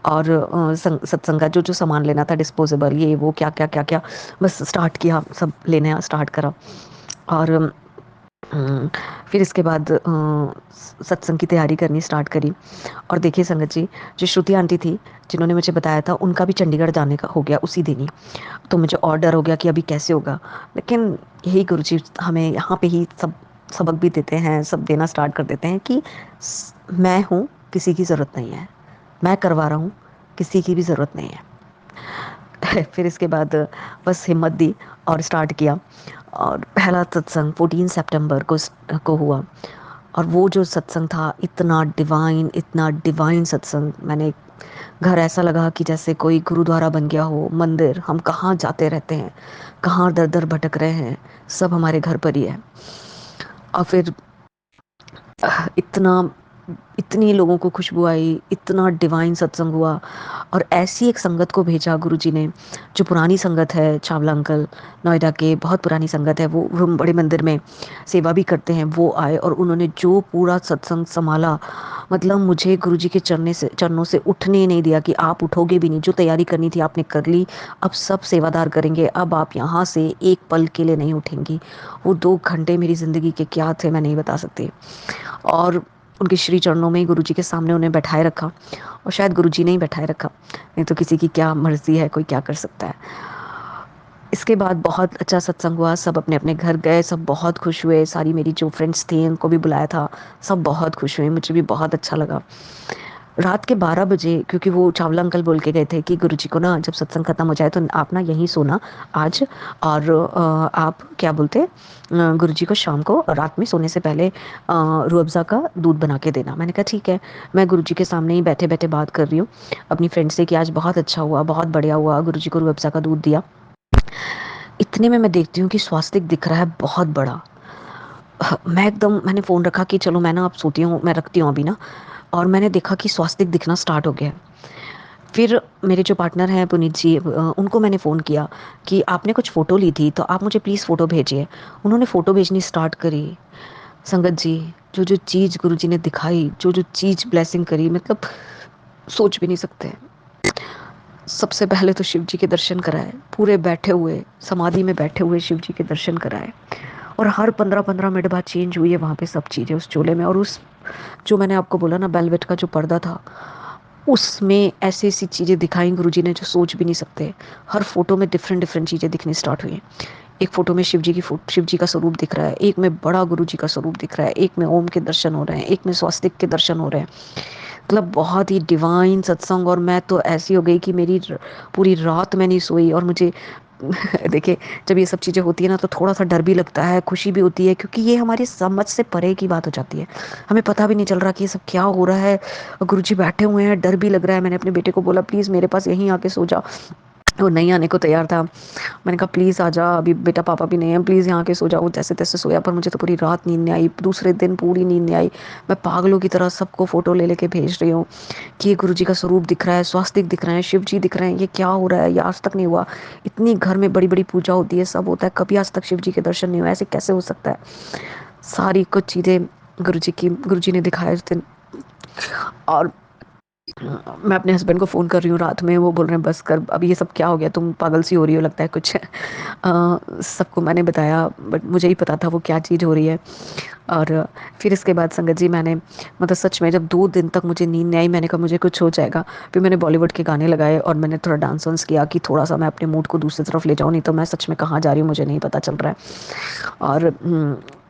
और सत्संग का जो जो सामान लेना था, डिस्पोजेबल ये वो क्या क्या क्या क्या, बस स्टार्ट किया, सब लेना स्टार्ट करा। और फिर इसके बाद सत्संग की तैयारी करनी स्टार्ट करी। और देखिए संगत जी, जो श्रुति आंटी थी जिन्होंने मुझे बताया था, उनका भी चंडीगढ़ जाने का हो गया उसी दिन ही। तो मुझे और डर हो गया कि अभी कैसे होगा। लेकिन यही गुरुजी हमें यहाँ पे ही सब सबक भी देते हैं, सब देना स्टार्ट कर देते हैं कि मैं हूँ, किसी की ज़रूरत नहीं है, मैं करवा रहा हूँ, किसी की भी ज़रूरत नहीं है। फिर इसके बाद बस हिम्मत दी और स्टार्ट किया। और पहला सत्संग 14 सितंबर को हुआ। और वो जो सत्संग था, इतना डिवाइन सत्संग। मैंने घर ऐसा लगा कि जैसे कोई गुरुद्वारा बन गया हो, मंदिर। हम कहाँ जाते रहते हैं, कहाँ दर दर भटक रहे हैं, सब हमारे घर पर ही है। और फिर इतना इतनी लोगों को खुशबू आई, इतना डिवाइन सत्संग हुआ। और ऐसी एक संगत को भेजा गुरुजी ने, जो पुरानी संगत है, चावला अंकल, नोएडा के, बहुत पुरानी संगत है। वो बड़े मंदिर में सेवा भी करते हैं। वो आए और उन्होंने जो पूरा सत्संग संभाला, मतलब मुझे गुरुजी के चरणों से उठने ही नहीं दिया कि आप उठोगे भी नहीं, जो तैयारी करनी थी आपने कर ली, अब सब सेवादार करेंगे, अब आप यहाँ से एक पल के लिए नहीं उठेंगी। वो 2 घंटे मेरी ज़िंदगी के क्या थे मैं नहीं बता सकती। और उनके श्री चरणों में ही गुरुजी के सामने उन्हें बैठाए रखा। और शायद गुरुजी ने ही बैठाए रखा, नहीं तो किसी की क्या मर्जी है, कोई क्या कर सकता है। इसके बाद बहुत अच्छा सत्संग हुआ, सब अपने-अपने घर गए, सब बहुत खुश हुए, सारी मेरी जो फ्रेंड्स थी उनको भी बुलाया था, सब बहुत खुश हुए, मुझे भी बहुत अच्छा लगा। रात के 12 बजे, क्योंकि वो चावला अंकल बोल के गए थे कि गुरुजी को ना जब सत्संग खत्म हो जाए तो आप ना यहीं सोना आज, और आप क्या बोलते हैं, गुरुजी को शाम को रात में सोने से पहले रूह अफ़ज़ा का दूध बना के देना। मैंने कहा ठीक है। मैं गुरुजी के सामने ही बैठे-बैठे बात कर रही हूँ अपनी फ्रेंड से कि आज बहुत अच्छा हुआ, बहुत बढ़िया हुआ, गुरुजी को रूह अफ़ज़ा का दूध दिया। इतने में मैं देखती हूँ कि स्वास्तिक दिख रहा है बहुत बड़ा। मैंने फ़ोन रखा कि चलो मैं ना अब सोती हूँ, मैं रखती हूँ अभी ना, और मैंने देखा कि स्वास्तिक दिखना स्टार्ट हो गया है। फिर मेरे जो पार्टनर हैं पुनीत जी, उनको मैंने फ़ोन किया कि आपने कुछ फ़ोटो ली थी तो आप मुझे प्लीज़ फ़ोटो भेजिए। उन्होंने फ़ोटो भेजनी स्टार्ट करी। संगत जी, जो-जो चीज़ गुरुजी ने दिखाई, जो-जो चीज़ ब्लेसिंग करी, मतलब सोच भी नहीं सकते। सबसे पहले तो शिव जी के दर्शन कराए, पूरे बैठे हुए, समाधि में बैठे हुए शिव जी के दर्शन कराए, और हर 15-15 मिनट बाद चेंज हुई है वहाँ पे सब चीज़ें उस चोले में। और उस जो मैंने आपको बोला ना वेलवेट का जो पर्दा था, उसमें ऐसी-ऐसी चीज़ें दिखाई गुरुजी ने जो सोच भी नहीं सकते। हर फ़ोटो में डिफ़रेंट-डिफ़रेंट चीज़ें दिखनी स्टार्ट हुई। एक फ़ोटो में शिव जी का स्वरूप दिख रहा है, एक में बड़ा गुरुजी का स्वरूप दिख रहा है, एक में ओम के दर्शन हो रहे हैं, एक में स्वास्तिक के दर्शन हो रहे हैं। मतलब बहुत ही डिवाइन सत्संग, और मैं तो ऐसी हो गई कि मेरी पूरी रात मैं नहीं सोई। और मुझे देखिए, जब ये सब चीज़ें होती है ना तो थोड़ा सा डर भी लगता है, खुशी भी होती है, क्योंकि ये हमारी समझ से परे की बात हो जाती है। हमें पता भी नहीं चल रहा कि ये सब क्या हो रहा है, गुरुजी बैठे हुए हैं, डर भी लग रहा है। मैंने अपने बेटे को बोला प्लीज़ मेरे पास यहीं आके सो जा, वो नहीं आने को तैयार था। मैंने कहा प्लीज़ आ जा, अभी बेटा पापा भी नहीं है, प्लीज़ यहाँ आके सो जा। वो जैसे तैसे सोया, पर मुझे तो पूरी रात नींद नहीं आई, दूसरे दिन पूरी नींद नहीं आई। मैं पागलों की तरह सबको फ़ोटो ले लेके भेज रही हूँ कि ये गुरुजी का स्वरूप दिख रहा है, स्वास्तिक दिख रहे हैं, शिव जी दिख रहे हैं, ये क्या हो रहा है, ये आज तक नहीं हुआ। इतनी घर में बड़ी बड़ी पूजा होती है, सब होता है, कभी आज तक शिव जी के दर्शन नहीं हुए, ऐसे कैसे हो सकता है। सारी कुछ चीज़ें गुरुजी ने दिखाया उस दिन। और मैं अपने हस्बैंड को फ़ोन कर रही हूँ रात में, वो बोल रहे हैं बस कर, अब ये सब क्या हो गया, तुम पागल सी हो रही हो लगता है कुछ। सबको मैंने बताया, बट मुझे ही पता था वो क्या चीज़ हो रही है। और फिर इसके बाद संगत जी, मैंने मतलब सच में जब 2 दिन तक मुझे नींद नहीं आई, मैंने कहा मुझे कुछ हो जाएगा। फिर मैंने बॉलीवुड के गाने लगाए और मैंने थोड़ा डांस वांस किया कि थोड़ा-सा मैं अपने मूड को दूसरी तरफ ले जाऊँ, नहीं तो मैं सच में कहाँ जा रही हूँ मुझे नहीं पता चल रहा है। और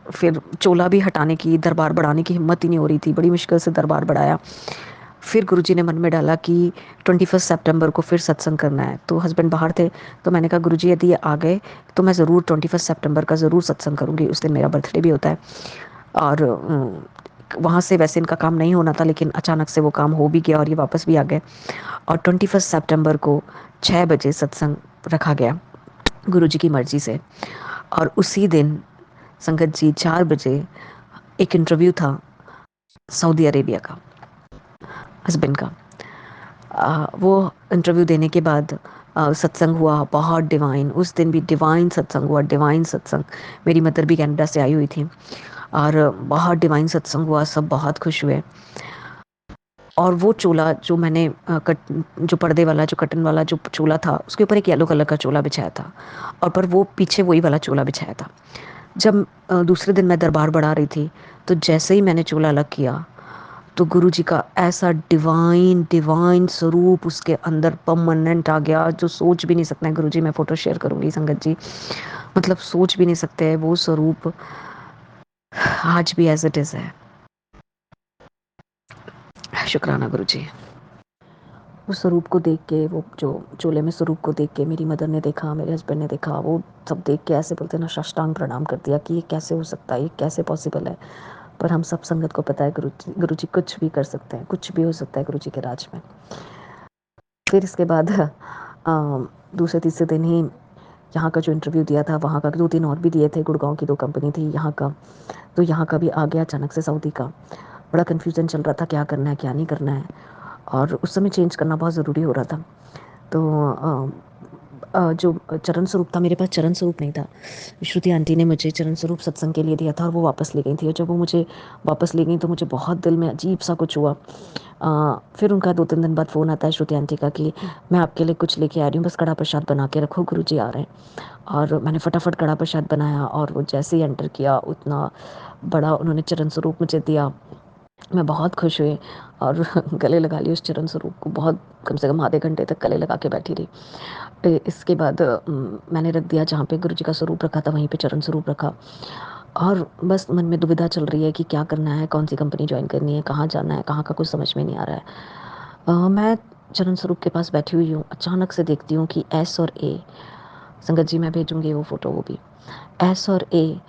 फिर चोला भी हटाने की, दरबार बढ़ाने की हिम्मत ही नहीं हो रही थी, बड़ी मुश्किल से दरबार बढ़ाया। फिर गुरुजी ने मन में डाला कि 21 सितंबर को फिर सत्संग करना है। तो हस्बैंड बाहर थे, तो मैंने कहा गुरुजी यदि ये आ गए तो मैं ज़रूर 21 सितंबर का ज़रूर सत्संग करूँगी, उस दिन मेरा बर्थडे भी होता है। और वहाँ से वैसे इनका काम नहीं होना था, लेकिन अचानक से वो काम हो भी गया और ये वापस भी आ गए। और 21 सितंबर को 6 बजे सत्संग रखा गया गुरुजी की मर्ज़ी से। और उसी दिन संगत जी 4 बजे एक इंटरव्यू था सऊदी अरेबिया का, हस्बैंड का। वो इंटरव्यू देने के बाद सत्संग हुआ, बहुत डिवाइन। उस दिन भी डिवाइन सत्संग हुआ, डिवाइन सत्संग। मेरी मदर भी कनाडा से आई हुई थी, और बहुत डिवाइन सत्संग हुआ, सब बहुत खुश हुए। और वो चोला जो मैंने जो पर्दे वाला, जो कटन वाला जो चोला था, उसके ऊपर एक येलो कलर का चोला बिछाया था, और पर वो पीछे वही वाला चोला बिछाया था। जब दूसरे दिन मैं दरबार बढ़ा रही थी, तो जैसे ही मैंने चोला अलग किया, तो गुरुजी का ऐसा डिवाइन डिवाइन स्वरूप उसके अंदर परमानेंट आ गया, जो सोच भी नहीं सकते हैं। गुरुजी, मैं फ़ोटो शेयर करूँगी संगत जी, मतलब सोच भी नहीं सकते हैं वो स्वरूप आज भी एज़ इट इज़ है। शुक्राना गुरुजी। उस स्वरूप को देख के, वो जो चोले में स्वरूप को देख के मेरी मदर ने देखा, मेरे हस्बैंड ने देखा, वो सब देख के ऐसे बोलते हैं ना, साष्टांग प्रणाम कर दिया कि ये कैसे हो सकता है, ये कैसे पॉसिबल है। पर हम सब संगत को पता है गुरुजी कुछ भी कर सकते हैं, कुछ भी हो सकता है गुरुजी के राज में। फिर इसके बाद दूसरे तीसरे दिन ही यहाँ का जो इंटरव्यू दिया था, वहाँ का 2-3 और भी दिए थे, गुड़गांव की 2 कंपनी थी, यहाँ का, तो यहाँ का भी आ गया अचानक से सऊदी का। बड़ा कन्फ्यूज़न चल रहा था, क्या करना है क्या नहीं करना है, और उस समय चेंज करना बहुत ज़रूरी हो रहा था। तो जो चरण स्वरूप था, मेरे पास चरण स्वरूप नहीं था। श्रुति आंटी ने मुझे चरण स्वरूप सत्संग के लिए दिया था, और वो वापस ले गई थी, और जब वो मुझे वापस ले गई तो मुझे बहुत दिल में अजीब सा कुछ हुआ। फिर उनका 2-3 दिन बाद फ़ोन आता है श्रुति आंटी का कि मैं आपके लिए कुछ लेके आ रही हूँ, बस कड़ा प्रसाद बना के रखो, गुरुजी आ रहे हैं। और मैंने फटाफट कड़ा प्रसाद बनाया, और वो जैसे ही एंटर किया, उतना बड़ा उन्होंने चरण स्वरूप मुझे दिया। मैं बहुत खुश हुई, और गले लगा ली उस चरण स्वरूप को, बहुत, कम से कम आधे घंटे तक गले लगा के बैठी रही। इसके बाद मैंने रख दिया जहाँ पे गुरुजी का स्वरूप रखा था, वहीं पे चरण स्वरूप रखा। और बस मन में दुविधा चल रही है कि क्या करना है, कौन सी कंपनी ज्वाइन करनी है, कहाँ जाना है, कहाँ का कुछ समझ में नहीं आ रहा है। मैं चरण स्वरूप के पास बैठी हुई हूँ, अचानक से देखती हूँ कि एस और ए, संगत जी मैं भेजूंगी वो फ़ोटो, वो भी एस और ए,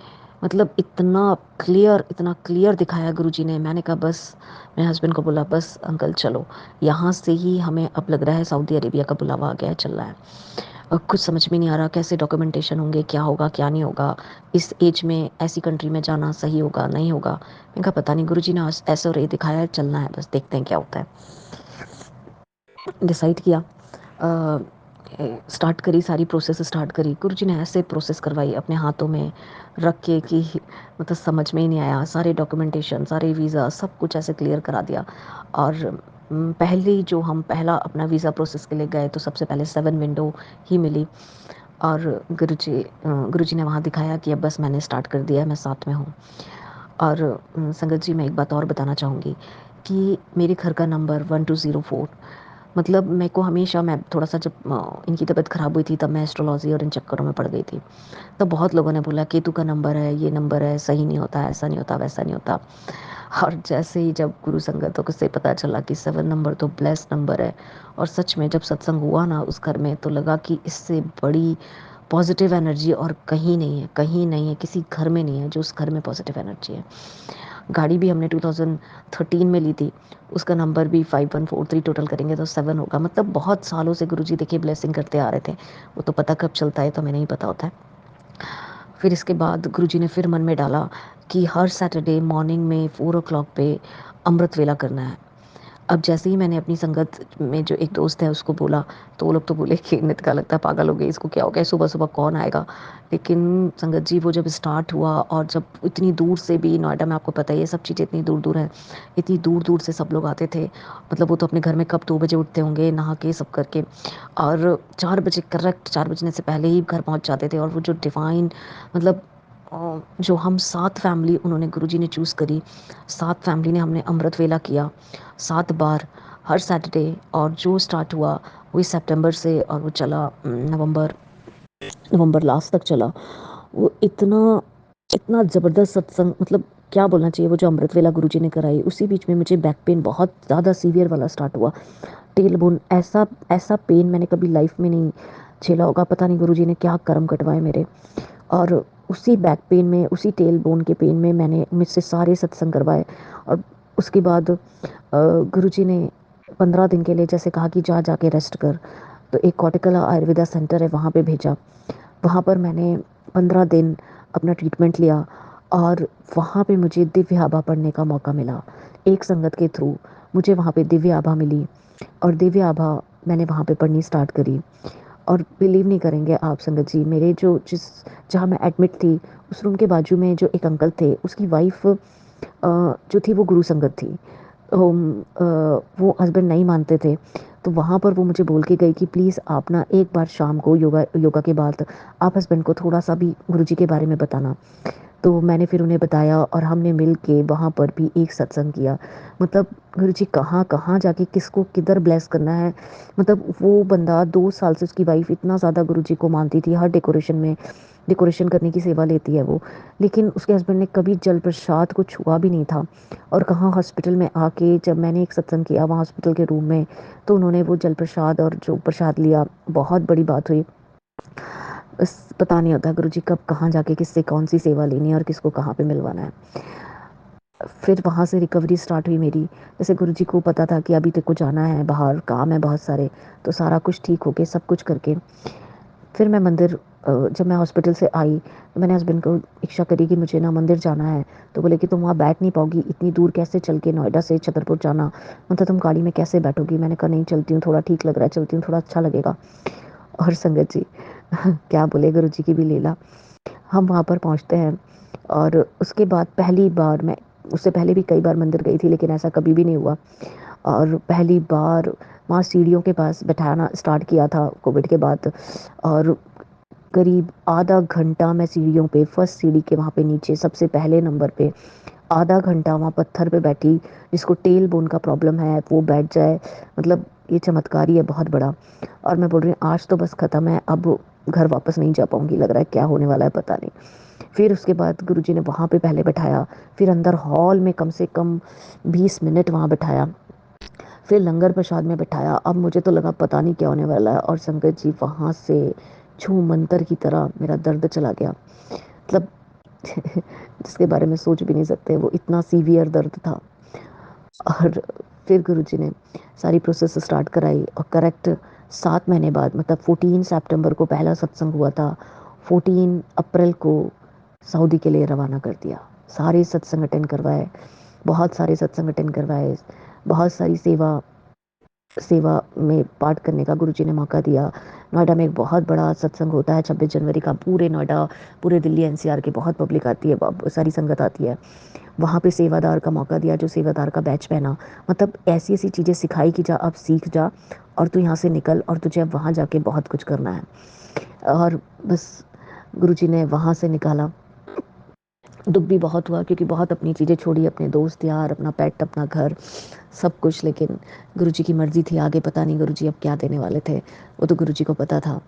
मतलब इतना क्लियर दिखाया गुरुजी ने। मैंने कहा बस, मेरे हस्बैंड को बोला बस अंकल चलो, यहाँ से ही हमें अब लग रहा है सऊदी अरेबिया का बुलावा आ गया है, चल रहा है। और कुछ समझ में नहीं आ रहा कैसे डॉक्यूमेंटेशन होंगे, क्या होगा क्या नहीं होगा, इस एज में ऐसी कंट्री में जाना सही होगा नहीं होगा। मैंने कहा पता नहीं, गुरुजी ने एस और ए दिखाया है, चलना है, बस देखते हैं क्या होता है। डिसाइड किया, स्टार्ट करी, सारी प्रोसेस स्टार्ट करी। गुरुजी ने ऐसे प्रोसेस करवाई अपने हाथों में रख के कि मतलब समझ में ही नहीं आया। सारे डॉक्यूमेंटेशन, सारे वीज़ा, सब कुछ ऐसे क्लियर करा दिया। और पहला अपना वीज़ा प्रोसेस के लिए गए तो सबसे पहले 7 विंडो ही मिली। और गुरुजी ने वहाँ दिखाया कि अब बस मैंने स्टार्ट कर दिया है, मैं साथ में हूँ। और संगत जी मैं एक बात और बताना चाहूँगी कि मेरे घर का नंबर 1204, मतलब मेरे को हमेशा, मैं थोड़ा-सा जब इनकी तबीयत ख़राब हुई थी तब मैं एस्ट्रोलॉज़ी और इन चक्करों में पड़ गई थी। तब बहुत लोगों ने बोला केतु का नंबर है, ये नंबर है, सही नहीं होता, ऐसा नहीं होता, वैसा नहीं होता। और जैसे ही जब गुरु संगतों को से पता चला कि 7 नंबर तो ब्लेस्ड नंबर है, और सच में जब सत्संग हुआ ना उस घर में, तो लगा कि इससे बड़ी पॉज़िटिव एनर्जी और कहीं नहीं है, कहीं नहीं है, किसी घर में नहीं है जो उस घर में पॉज़िटिव एनर्जी है। गाड़ी भी हमने 2013 में ली थी, उसका नंबर भी 5143, टोटल करेंगे तो 7 होगा। मतलब बहुत सालों से गुरुजी देखिए ब्लेसिंग करते आ रहे थे, वो तो पता कब चलता है तो हमें नहीं पता होता है। फिर इसके बाद गुरुजी ने फिर मन में डाला कि हर सैटरडे मॉर्निंग में 4 ओ क्लॉक पे अमृत वेला करना है। अब जैसे ही मैंने अपनी संगत में जो एक दोस्त है उसको बोला, तो वो लोग तो बोले कि नित्या लगता है पागल हो गई, इसको क्या हो गया, सुबह-सुबह कौन आएगा? लेकिन संगत जी वो जब स्टार्ट हुआ, और जब इतनी दूर से भी, नोएडा में आपको पता ही है ये सब चीज़ें इतनी दूर-दूर हैं, इतनी दूर-दूर से सब लोग आते थे। मतलब वो तो अपने घर में कब 2 बजे उठते होंगे, नहा के सब करके, और 4 बजे, करेक्ट 4 बजने से पहले ही घर पहुँच जाते थे। और वो जो डिवाइन, मतलब जो हम 7 फैमिली उन्होंने गुरुजी ने चूज़ करी, 7 फैमिली ने हमने अमृत वेला किया 7 बार हर सैटरडे। और जो स्टार्ट हुआ वही सितंबर से, और वो चला नवंबर नवंबर लास्ट तक चला। वो इतना इतना ज़बरदस्त सत्संग, मतलब क्या बोलना चाहिए। वो जो अमृत वेला गुरुजी ने कराई, उसी बीच में मुझे बैक पेन बहुत ज़्यादा सीवियर वाला स्टार्ट हुआ। टेल बोन, ऐसा ऐसा पेन मैंने कभी लाइफ में नहीं झेला होगा। पता नहीं गुरुजी ने क्या कर्म कटवाए मेरे। और उसी बैक पेन में, उसी टेल बोन के पेन में मैंने मुझसे सारे सत्संग करवाए। और उसके बाद गुरुजी ने 15 दिन के लिए जैसे कहा कि जा जाके रेस्ट कर, तो एक कॉटिकला आयुर्वेदा सेंटर है वहाँ पे भेजा। वहाँ पर मैंने 15 दिन अपना ट्रीटमेंट लिया, और वहाँ पे मुझे दिव्य आभा पढ़ने का मौका मिला। एक संगत के थ्रू मुझे वहाँ पे दिव्य आभा मिली, और दिव्य आभा मैंने वहाँ पे पढ़नी स्टार्ट करी। और बिलीव नहीं करेंगे आप संगत जी, मेरे जो जिस जहाँ मैं एडमिट थी, उस रूम के बाजू में जो एक अंकल थे, उसकी वाइफ जो थी वो गुरु संगत थी। वो हस्बैंड नहीं मानते थे, तो वहाँ पर वो मुझे बोल के गई कि प्लीज़ आप ना एक बार शाम को योगा योगा के बाद आप हस्बैंड को थोड़ा सा भी गुरुजी के बारे में बताना। तो मैंने फिर उन्हें बताया, और हमने मिल के वहाँ पर भी एक सत्संग किया। मतलब गुरुजी कहाँ कहाँ जाके किसको किधर ब्लेस करना है। मतलब वो बंदा 2 साल से, उसकी वाइफ इतना ज़्यादा गुरुजी को मानती थी, हर डेकोरेशन करने की सेवा लेती है वो। लेकिन उसके हस्बैंड ने कभी जल प्रसाद को छुआ भी नहीं था। और कहाँ हॉस्पिटल में आके जब मैंने एक सत्संग किया वहाँ हॉस्पिटल के रूम में, तो उन्होंने वो जल प्रसाद और जो प्रसाद लिया, बहुत बड़ी बात हुई। बस पता नहीं होता गुरुजी कब कहाँ जाके किससे कौन सी सेवा लेनी है और किसको कहाँ पे मिलवाना है। फिर वहाँ से रिकवरी स्टार्ट हुई मेरी। जैसे गुरुजी को पता था कि अभी तेरे को जाना है बाहर, काम है बहुत सारे, तो सारा कुछ ठीक हो के, सब कुछ करके फिर मैं मंदिर, जब मैं हॉस्पिटल से आई तो मैंने हस्बैंड को इच्छा करी कि मुझे ना मंदिर जाना है। तो बोले कि तुम वहाँ बैठ नहीं पाओगी, इतनी दूर कैसे चल के, नोएडा से छतरपुर जाना, मतलब तुम गाड़ी में कैसे बैठोगी। मैंने कहा नहीं चलती हूँ, थोड़ा ठीक लग रहा है, चलती हूँ, थोड़ा अच्छा लगेगा। और संगत जी क्या बोले, गुरु जी की भी लीला। हम वहाँ पर पहुँचते हैं, और उसके बाद पहली बार मैं, उससे पहले भी कई बार मंदिर गई थी लेकिन ऐसा कभी भी नहीं हुआ। और पहली बार वहाँ सीढ़ियों के पास बैठाना स्टार्ट किया था कोविड के बाद। और करीब आधा घंटा मैं सीढ़ियों पे, फर्स्ट सीढ़ी के वहाँ पे नीचे सबसे पहले नंबर पे आधा घंटा वहाँ पत्थर पे बैठी, जिसको टेल बोन का प्रॉब्लम है वो बैठ जाए, मतलब ये चमत्कार ही है बहुत बड़ा। और मैं बोल रही हूँ आज तो बस ख़त्म है, अब घर वापस नहीं जा पाऊँगी, लग रहा है क्या होने वाला है पता नहीं। फिर उसके बाद गुरुजी ने वहाँ पे पहले बैठाया, फिर अंदर हॉल में कम से कम 20 मिनट वहाँ बैठाया, फिर लंगर प्रसाद में बैठाया। अब मुझे तो लगा पता नहीं क्या होने वाला है, और संगत जी वहाँ से छू मंतर की तरह मेरा दर्द चला गया, मतलब जिसके बारे में सोच भी नहीं सकते, वो इतना सीवियर दर्द था। और फिर गुरुजी ने सारी प्रोसेस स्टार्ट कराई, और करेक्ट 7 महीने बाद, मतलब 14 सितंबर को पहला सत्संग हुआ था, 14 अप्रैल को सऊदी के लिए रवाना कर दिया। सारे सत्संग अटेंड करवाए, बहुत सारे सत्संग अटेंड करवाए, बहुत सारी सेवा सेवा में पाठ करने का गुरुजी ने मौका दिया। नोएडा में एक बहुत बड़ा सत्संग होता है 26 जनवरी का, पूरे नोएडा, पूरे दिल्ली एनसीआर की बहुत पब्लिक आती है, सारी संगत आती है। वहाँ पे सेवादार का मौका दिया, जो सेवादार का बैच पहना, मतलब ऐसी ऐसी चीज़ें सिखाई कि जा अब सीख जा, और तू यहाँ से निकल, और तुझे अब वहाँ जाके बहुत कुछ करना है। और बस गुरुजी ने वहाँ से निकाला। दुख भी बहुत हुआ, क्योंकि बहुत अपनी चीज़ें छोड़ी, अपने दोस्त यार, अपना पेट, अपना घर, सब कुछ। लेकिन गुरुजी की मर्ज़ी थी, आगे पता नहीं गुरुजी अब क्या देने वाले थे, वो तो गुरुजी को पता था।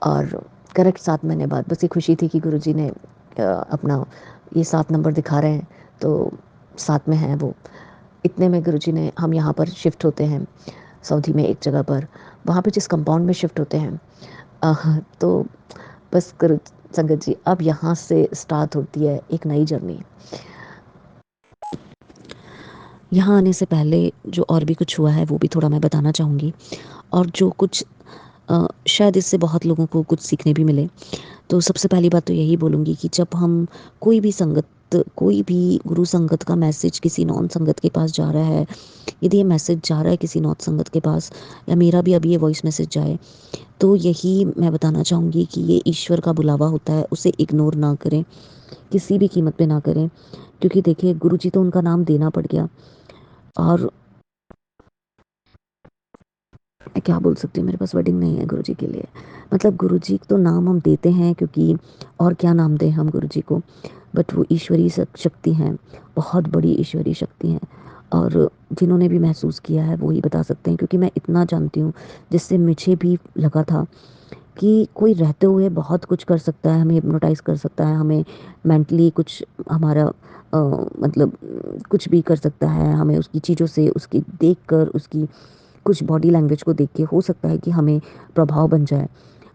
और करेक्ट 7 महीने बाद बस ये खुशी थी कि गुरुजी ने अपना ये 7 नंबर दिखा रहे हैं, तो 7 में है वो। इतने में गुरुजी ने, हम यहाँ पर शिफ्ट होते हैं सऊदी में एक जगह पर, वहाँ पे जिस कंपाउंड में शिफ्ट होते हैं, तो बस गुरु संगत जी अब यहाँ से स्टार्ट होती है एक नई जर्नी। यहाँ आने से पहले जो और भी कुछ हुआ है वो भी थोड़ा मैं बताना चाहूँगी, और जो कुछ शायद इससे बहुत लोगों को कुछ सीखने भी मिले। तो सबसे पहली बात तो यही बोलूँगी कि जब हम कोई भी संगत, कोई भी गुरु संगत का मैसेज किसी नॉन संगत के पास जा रहा है, यदि ये मैसेज जा रहा है किसी नॉन संगत के पास, या मेरा भी अभी ये वॉइस मैसेज जाए, तो यही मैं बताना चाहूँगी कि ये ईश्वर का बुलावा होता है, उसे इग्नोर ना करें, किसी भी कीमत पे ना करें। क्योंकि देखिए गुरुजी तो उनका नाम देना पड़ गया, और मैं क्या बोल सकती हूँ, मेरे पास वर्डिंग नहीं है गुरुजी के लिए। मतलब गुरुजी तो नाम हम देते हैं, क्योंकि और क्या नाम दें हम गुरुजी को, बट वो ईश्वरीय शक्ति हैं, बहुत बड़ी ईश्वरीय शक्ति हैं। और जिन्होंने भी महसूस किया है वो ही बता सकते हैं, क्योंकि मैं इतना जानती हूँ, जिससे मुझे भी लगा था कि कोई रहते हुए बहुत कुछ कर सकता है, हमें हिप्नोटाइज़ कर सकता है, हमें मेंटली कुछ हमारा मतलब कुछ भी कर सकता है, हमें उसकी चीज़ों से, उसकी देखकर, उसकी कुछ बॉडी लैंग्वेज को देख के हो सकता है कि हमें प्रभाव बन जाए,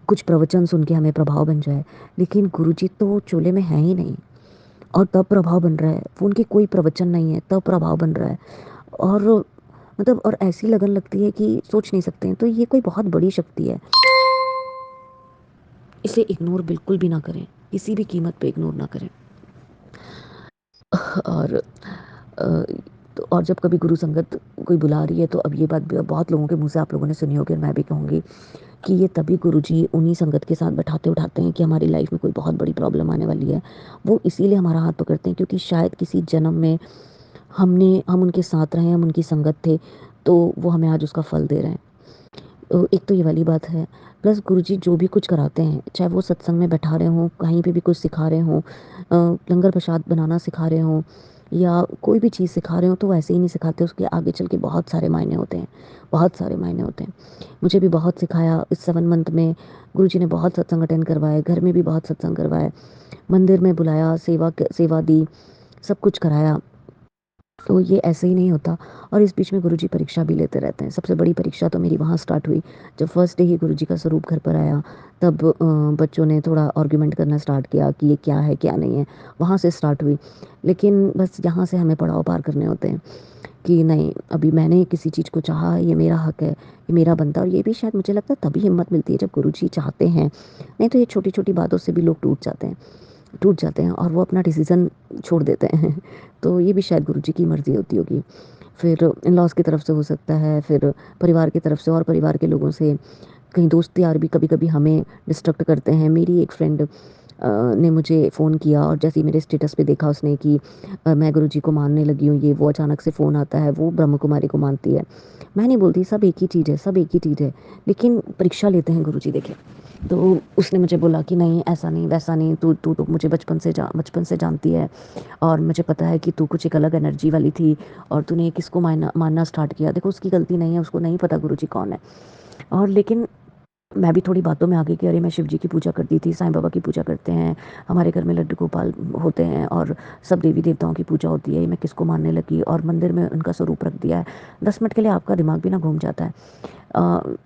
कुछ प्रवचन सुन के हमें प्रभाव बन जाए। लेकिन गुरुजी तो चोले में है ही नहीं, और तब प्रभाव बन रहा है, वो उनके कोई प्रवचन नहीं है तब प्रभाव बन रहा है। और मतलब और ऐसी लगन लगती है कि सोच नहीं सकते हैं। तो ये कोई बहुत बड़ी शक्ति है, इसे इग्नोर बिल्कुल भी ना करें, किसी भी कीमत पे इग्नोर ना करें। और तो और जब कभी गुरु संगत कोई बुला रही है, तो अब ये बात बहुत लोगों के मुंह से आप लोगों ने सुनी होगी, और मैं भी कहूँगी कि ये तभी गुरुजी उन्हीं संगत के साथ बैठाते उठाते हैं कि हमारी लाइफ में कोई बहुत बड़ी प्रॉब्लम आने वाली है। वो इसीलिए हमारा हाथ पकड़ते हैं, क्योंकि शायद किसी जन्म में हम उनके साथ रहे, हम उनकी संगत थे, तो वो हमें आज उसका फल दे रहे हैं। एक तो ये वाली बात है। प्लस गुरुजी जो भी कुछ कराते हैं, चाहे वो सत्संग में बैठा रहे हों, कहीं पे भी कुछ सिखा रहे हों, लंगर प्रसाद बनाना सिखा रहे हों, या कोई भी चीज़ सिखा रहे हो, तो वैसे ही नहीं सिखाते, उसके आगे चल के बहुत सारे मायने होते हैं, बहुत सारे मायने होते हैं। मुझे भी बहुत सिखाया इस 7 मंथ में। गुरुजी ने बहुत सत्संग अटेंड करवाए, घर में भी बहुत सत्संग करवाए, मंदिर में बुलाया, सेवा दी, सब कुछ कराया। तो ये ऐसे ही नहीं होता। और इस बीच में गुरुजी परीक्षा भी लेते रहते हैं। सबसे बड़ी परीक्षा तो मेरी वहाँ स्टार्ट हुई, जब फर्स्ट डे ही गुरुजी का स्वरूप घर पर आया, तब बच्चों ने थोड़ा आर्ग्यूमेंट करना स्टार्ट किया कि ये क्या है क्या नहीं है, वहाँ से स्टार्ट हुई। लेकिन बस यहाँ से हमें पड़ाव पार करने होते हैं कि नहीं, अभी मैंने किसी चीज़ को चाहा है, ये मेरा हक है, ये मेरा बनता है। और ये भी शायद मुझे लगता है तभी हिम्मत मिलती है जब गुरुजी चाहते हैं, नहीं तो ये छोटी छोटी बातों से भी लोग टूट जाते हैं और वो अपना डिसीज़न छोड़ देते हैं। तो ये भी शायद गुरुजी की मर्ज़ी होती होगी। फिर इन-लॉज़ की तरफ से हो सकता है, फिर परिवार की तरफ से, और परिवार के लोगों से, कहीं दोस्त यार भी कभी-कभी हमें डिस्ट्रक्ट करते हैं। मेरी एक फ्रेंड ने मुझे फ़ोन किया और जैसे ही मेरे स्टेटस पे देखा उसने कि मैं गुरुजी को मानने लगी हूँ, ये वो अचानक से फ़ोन आता है, वो ब्रह्म कुमारी को मानती है। मैं नहीं बोलती सब एक ही चीज़ है, सब एक ही चीज़ है, लेकिन परीक्षा लेते हैं गुरुजी देखिए। तो उसने मुझे बोला कि नहीं ऐसा नहीं, वैसा नहीं, तू तू तो मुझे बचपन से जानती है और मुझे पता है कि तू कुछ एक अलग एनर्जी वाली थी और तूने किसको मानना स्टार्ट किया। देखो उसकी गलती नहीं है, उसको नहीं पता गुरुजी कौन है। और लेकिन मैं भी थोड़ी बातों में आ गई कि अरे मैं शिव जी की पूजा करती थी, साईं बाबा की पूजा करते हैं, हमारे घर में लड्डू गोपाल होते हैं और सब देवी देवताओं की पूजा होती है, ये मैं किसको मानने लगी और मंदिर में उनका स्वरूप रख दिया है। 10 मिनट के लिए आपका दिमाग भी ना घूम जाता है।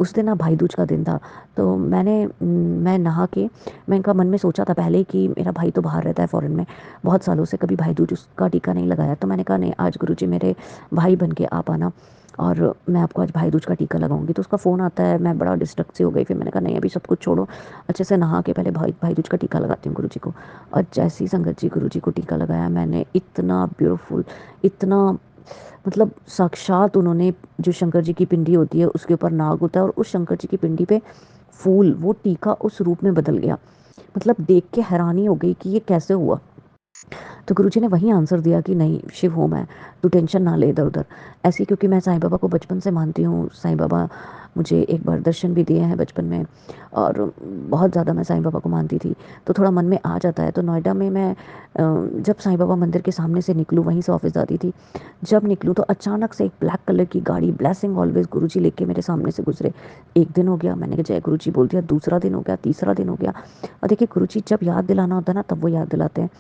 उस दिन ना भाई दूज का दिन था, तो मैं नहा के मैं इनका मन में सोचा था पहले ही कि मेरा भाई तो बाहर रहता है फ़ॉरेन में, बहुत सालों से कभी भाई दूज उसका टीका नहीं लगाया, तो मैंने कहा नहीं आज गुरुजी मेरे भाई बन के आप आना और मैं आपको आज भाई दूज का टीका लगाऊंगी। तो उसका फ़ोन आता है, मैं बड़ा डिस्ट्रैक्ट सी हो गई, फिर मैंने कहा नहीं अभी सब कुछ छोड़ो, अच्छे से नहा के पहले भाई दूज का टीका लगाती हूँ गुरुजी को। और जैसे ही संगत जी गुरुजी को टीका लगाया मैंने, इतना ब्यूटीफुल, इतना मतलब साक्षात उन्होंने, जो शंकर जी की पिंडी होती है उसके ऊपर नाग होता है और उस शंकर जी की पिंडी पे फूल, वो टीका उस रूप में बदल गया। मतलब देख के हैरानी हो गई कि ये कैसे हुआ। तो गुरुजी ने वहीं आंसर दिया कि नहीं शिव हूँ मैं, तू टेंशन ना ले इधर उधर। ऐसे क्योंकि मैं साईं बाबा को बचपन से मानती हूँ, साईं बाबा मुझे एक बार दर्शन भी दिए हैं बचपन में और बहुत ज़्यादा मैं साईं बाबा को मानती थी, तो थोड़ा मन में आ जाता है। तो नोएडा में मैं जब साईं बाबा मंदिर के सामने से निकलूँ, वहीं से ऑफिस जाती थी, जब निकलूँ तो अचानक से एक ब्लैक कलर की गाड़ी, ब्लेसिंग ऑलवेज गुरुजी लेके मेरे सामने से गुजरे। एक दिन हो गया, मैंने कहा जय गुरुजी बोल दिया, दूसरा दिन हो गया, तीसरा दिन हो गया। और देखिए गुरुजी जब याद दिलाना होता है ना तब वो याद दिलाते हैं।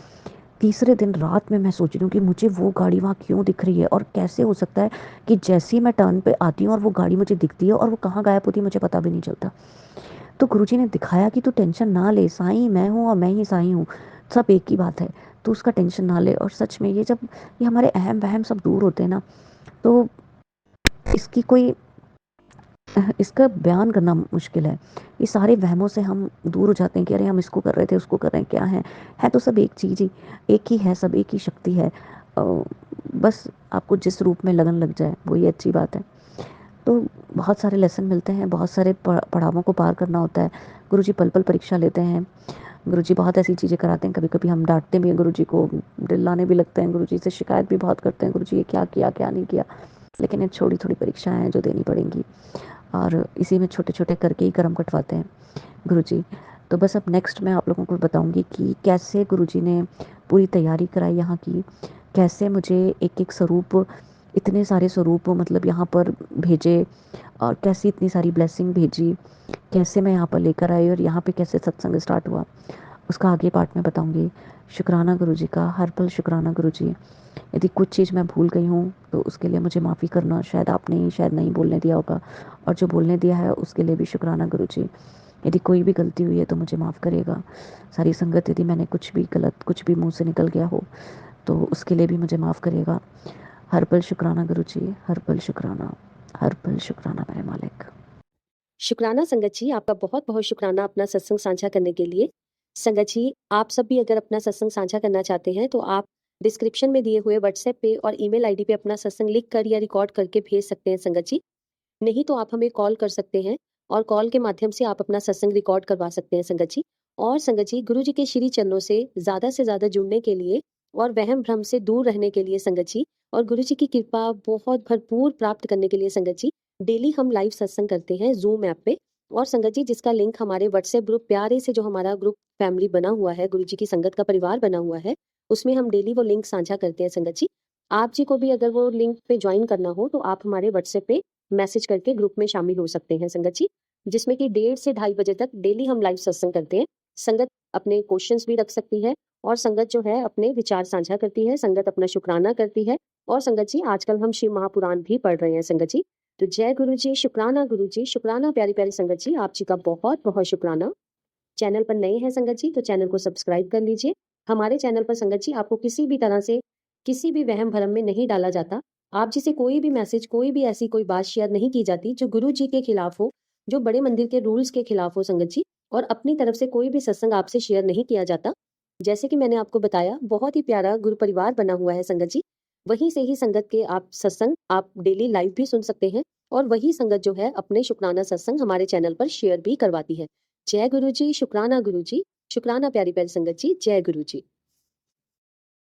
तीसरे दिन रात में मैं सोच रही हूँ कि मुझे वो गाड़ी वहाँ क्यों दिख रही है और कैसे हो सकता है कि जैसे ही मैं टर्न पे आती हूँ और वो गाड़ी मुझे दिखती है और वो कहाँ गायब होती है मुझे पता भी नहीं चलता। तो गुरुजी ने दिखाया कि तू टेंशन ना ले, साईं मैं हूँ और मैं ही साईं हूँ, सब एक ही बात है, तू उसका टेंशन ना ले। और सच में ये जब ये हमारे अहम वहम सब दूर होते हैं ना, तो इसकी कोई इसका बयान करना मुश्किल है। ये सारे वहमों से हम दूर हो जाते हैं कि अरे हम इसको कर रहे थे, उसको कर रहे हैं, क्या है तो सब एक चीज़ ही, एक ही है, सब एक ही शक्ति है। बस आपको जिस रूप में लगन लग जाए वही अच्छी बात है। तो बहुत सारे लेसन मिलते हैं, बहुत सारे पड़ावों को पार करना होता है। गुरुजी पल-पल परीक्षा लेते हैं। गुरुजी बहुत ऐसी चीज़ें कराते हैं, कभी-कभी हम डाँटते भी हैं गुरुजी को, दिलाने भी लगते हैं, गुरुजी से शिकायत भी बहुत करते हैं, गुरुजी ये क्या किया, क्या नहीं किया। लेकिन ये थोड़ी-थोड़ी परीक्षाएँ हैं जो देनी पड़ेंगी और इसी में छोटे-छोटे करके ही कर्म कटवाते हैं गुरुजी। तो बस अब नेक्स्ट मैं आप लोगों को बताऊँगी कि कैसे गुरुजी ने पूरी तैयारी कराई यहाँ की, कैसे मुझे एक-एक स्वरूप, इतने सारे स्वरूप मतलब यहाँ पर भेजे और कैसी इतनी सारी ब्लेसिंग भेजी, कैसे मैं यहाँ पर लेकर आई और यहाँ पे कैसे सत्संग स्टार्ट हुआ, उसका आगे पार्ट में बताऊँगी। शुक्राना गुरुजी का, हर पल शुक्राना गुरुजी। यदि कुछ चीज़ मैं भूल गई हूँ तो उसके लिए मुझे माफ़ी करना, शायद आपने शायद नहीं बोलने दिया होगा और जो बोलने दिया है उसके लिए भी शुक्राना गुरुजी। यदि कोई भी गलती हुई है तो मुझे माफ़ करिएगा। सारी संगत, यदि मैंने कुछ भी गलत, कुछ भी मुँह से निकल गया हो तो उसके लिए भी मुझे माफ़ करिएगा। हर पल शुक्राना गुरुजी, हर पल शुक्राना, हर पल शुक्राना मेरे मालिक। शुक्राना संगत जी, आपका बहुत-बहुत शुक्राना अपना सत्संग साझा करने के लिए। संगत जी, आप सब भी अगर अपना सत्संग साझा करना चाहते हैं, तो आप डिस्क्रिप्शन में दिए हुए व्हाट्सएप पे और ईमेल आईडी पे अपना सत्संग लिख कर या रिकॉर्ड करके भेज सकते हैं संगत जी। नहीं तो आप हमें कॉल कर सकते हैं और कॉल के माध्यम से आप अपना सत्संग रिकॉर्ड करवा सकते हैं संगत जी। और संगत जी, गुरु जी के श्री चरणों से ज़्यादा जुड़ने के लिए और वहम भ्रम से दूर रहने के लिए संगत जी, और गुरु जी की कृपा बहुत भरपूर प्राप्त करने के लिए संगत जी, डेली हम लाइव सत्संग करते हैं ज़ूम ऐप पे। और संगत जी, जिसका लिंक हमारे व्हाट्सएप ग्रुप प्यारे से जो हमारा ग्रुप फैमिली बना हुआ है, गुरु जी की संगत का परिवार बना हुआ है, उसमें हम डेली वो लिंक साझा करते हैं संगत जी। आप जी को भी अगर वो लिंक पे ज्वाइन करना हो तो आप हमारे व्हाट्सएप पे मैसेज करके ग्रुप में शामिल हो सकते हैं संगत जी, जिसमें कि 1:30 से 2:30 बजे तक डेली हम लाइव सत्संग करते हैं। संगत अपने क्वेश्चंस भी रख सकती है और संगत जो है अपने विचार साझा करती है, संगत अपना शुक्राना करती है। और संगत जी, आजकल हम शिव महापुराण भी पढ़ रहे हैं संगत जी। तो जय गुरु जी, शुक्राना प्यारी प्यारी संगत जी, आप जी का बहुत बहुत शुक्राना। चैनल पर नए हैं संगत जी तो चैनल को सब्सक्राइब कर लीजिए। हमारे चैनल पर संगत जी आपको किसी भी तरह से किसी भी वहम भरम में नहीं डाला जाता। आप जी से कोई भी मैसेज, कोई भी ऐसी कोई बात शेयर नहीं की जाती जो गुरु जी के खिलाफ हो, जो बड़े मंदिर के रूल्स के खिलाफ हो संगत जी। और अपनी तरफ से कोई भी सत्संग आपसे शेयर नहीं किया जाता। जैसे कि मैंने आपको बताया, बहुत ही प्यारा गुरु परिवार बना हुआ है संगत जी। वहीं से ही संगत के आप सत्संग आप डेली लाइव भी सुन सकते हैं और वही संगत जो है अपने शुक्राना सत्संग हमारे चैनल पर शेयर भी करवाती है। जय गुरु जी, शुक्राना गुरु जी। शुक्राना प्यारी प्यारी संगत जी, जय गुरु जी।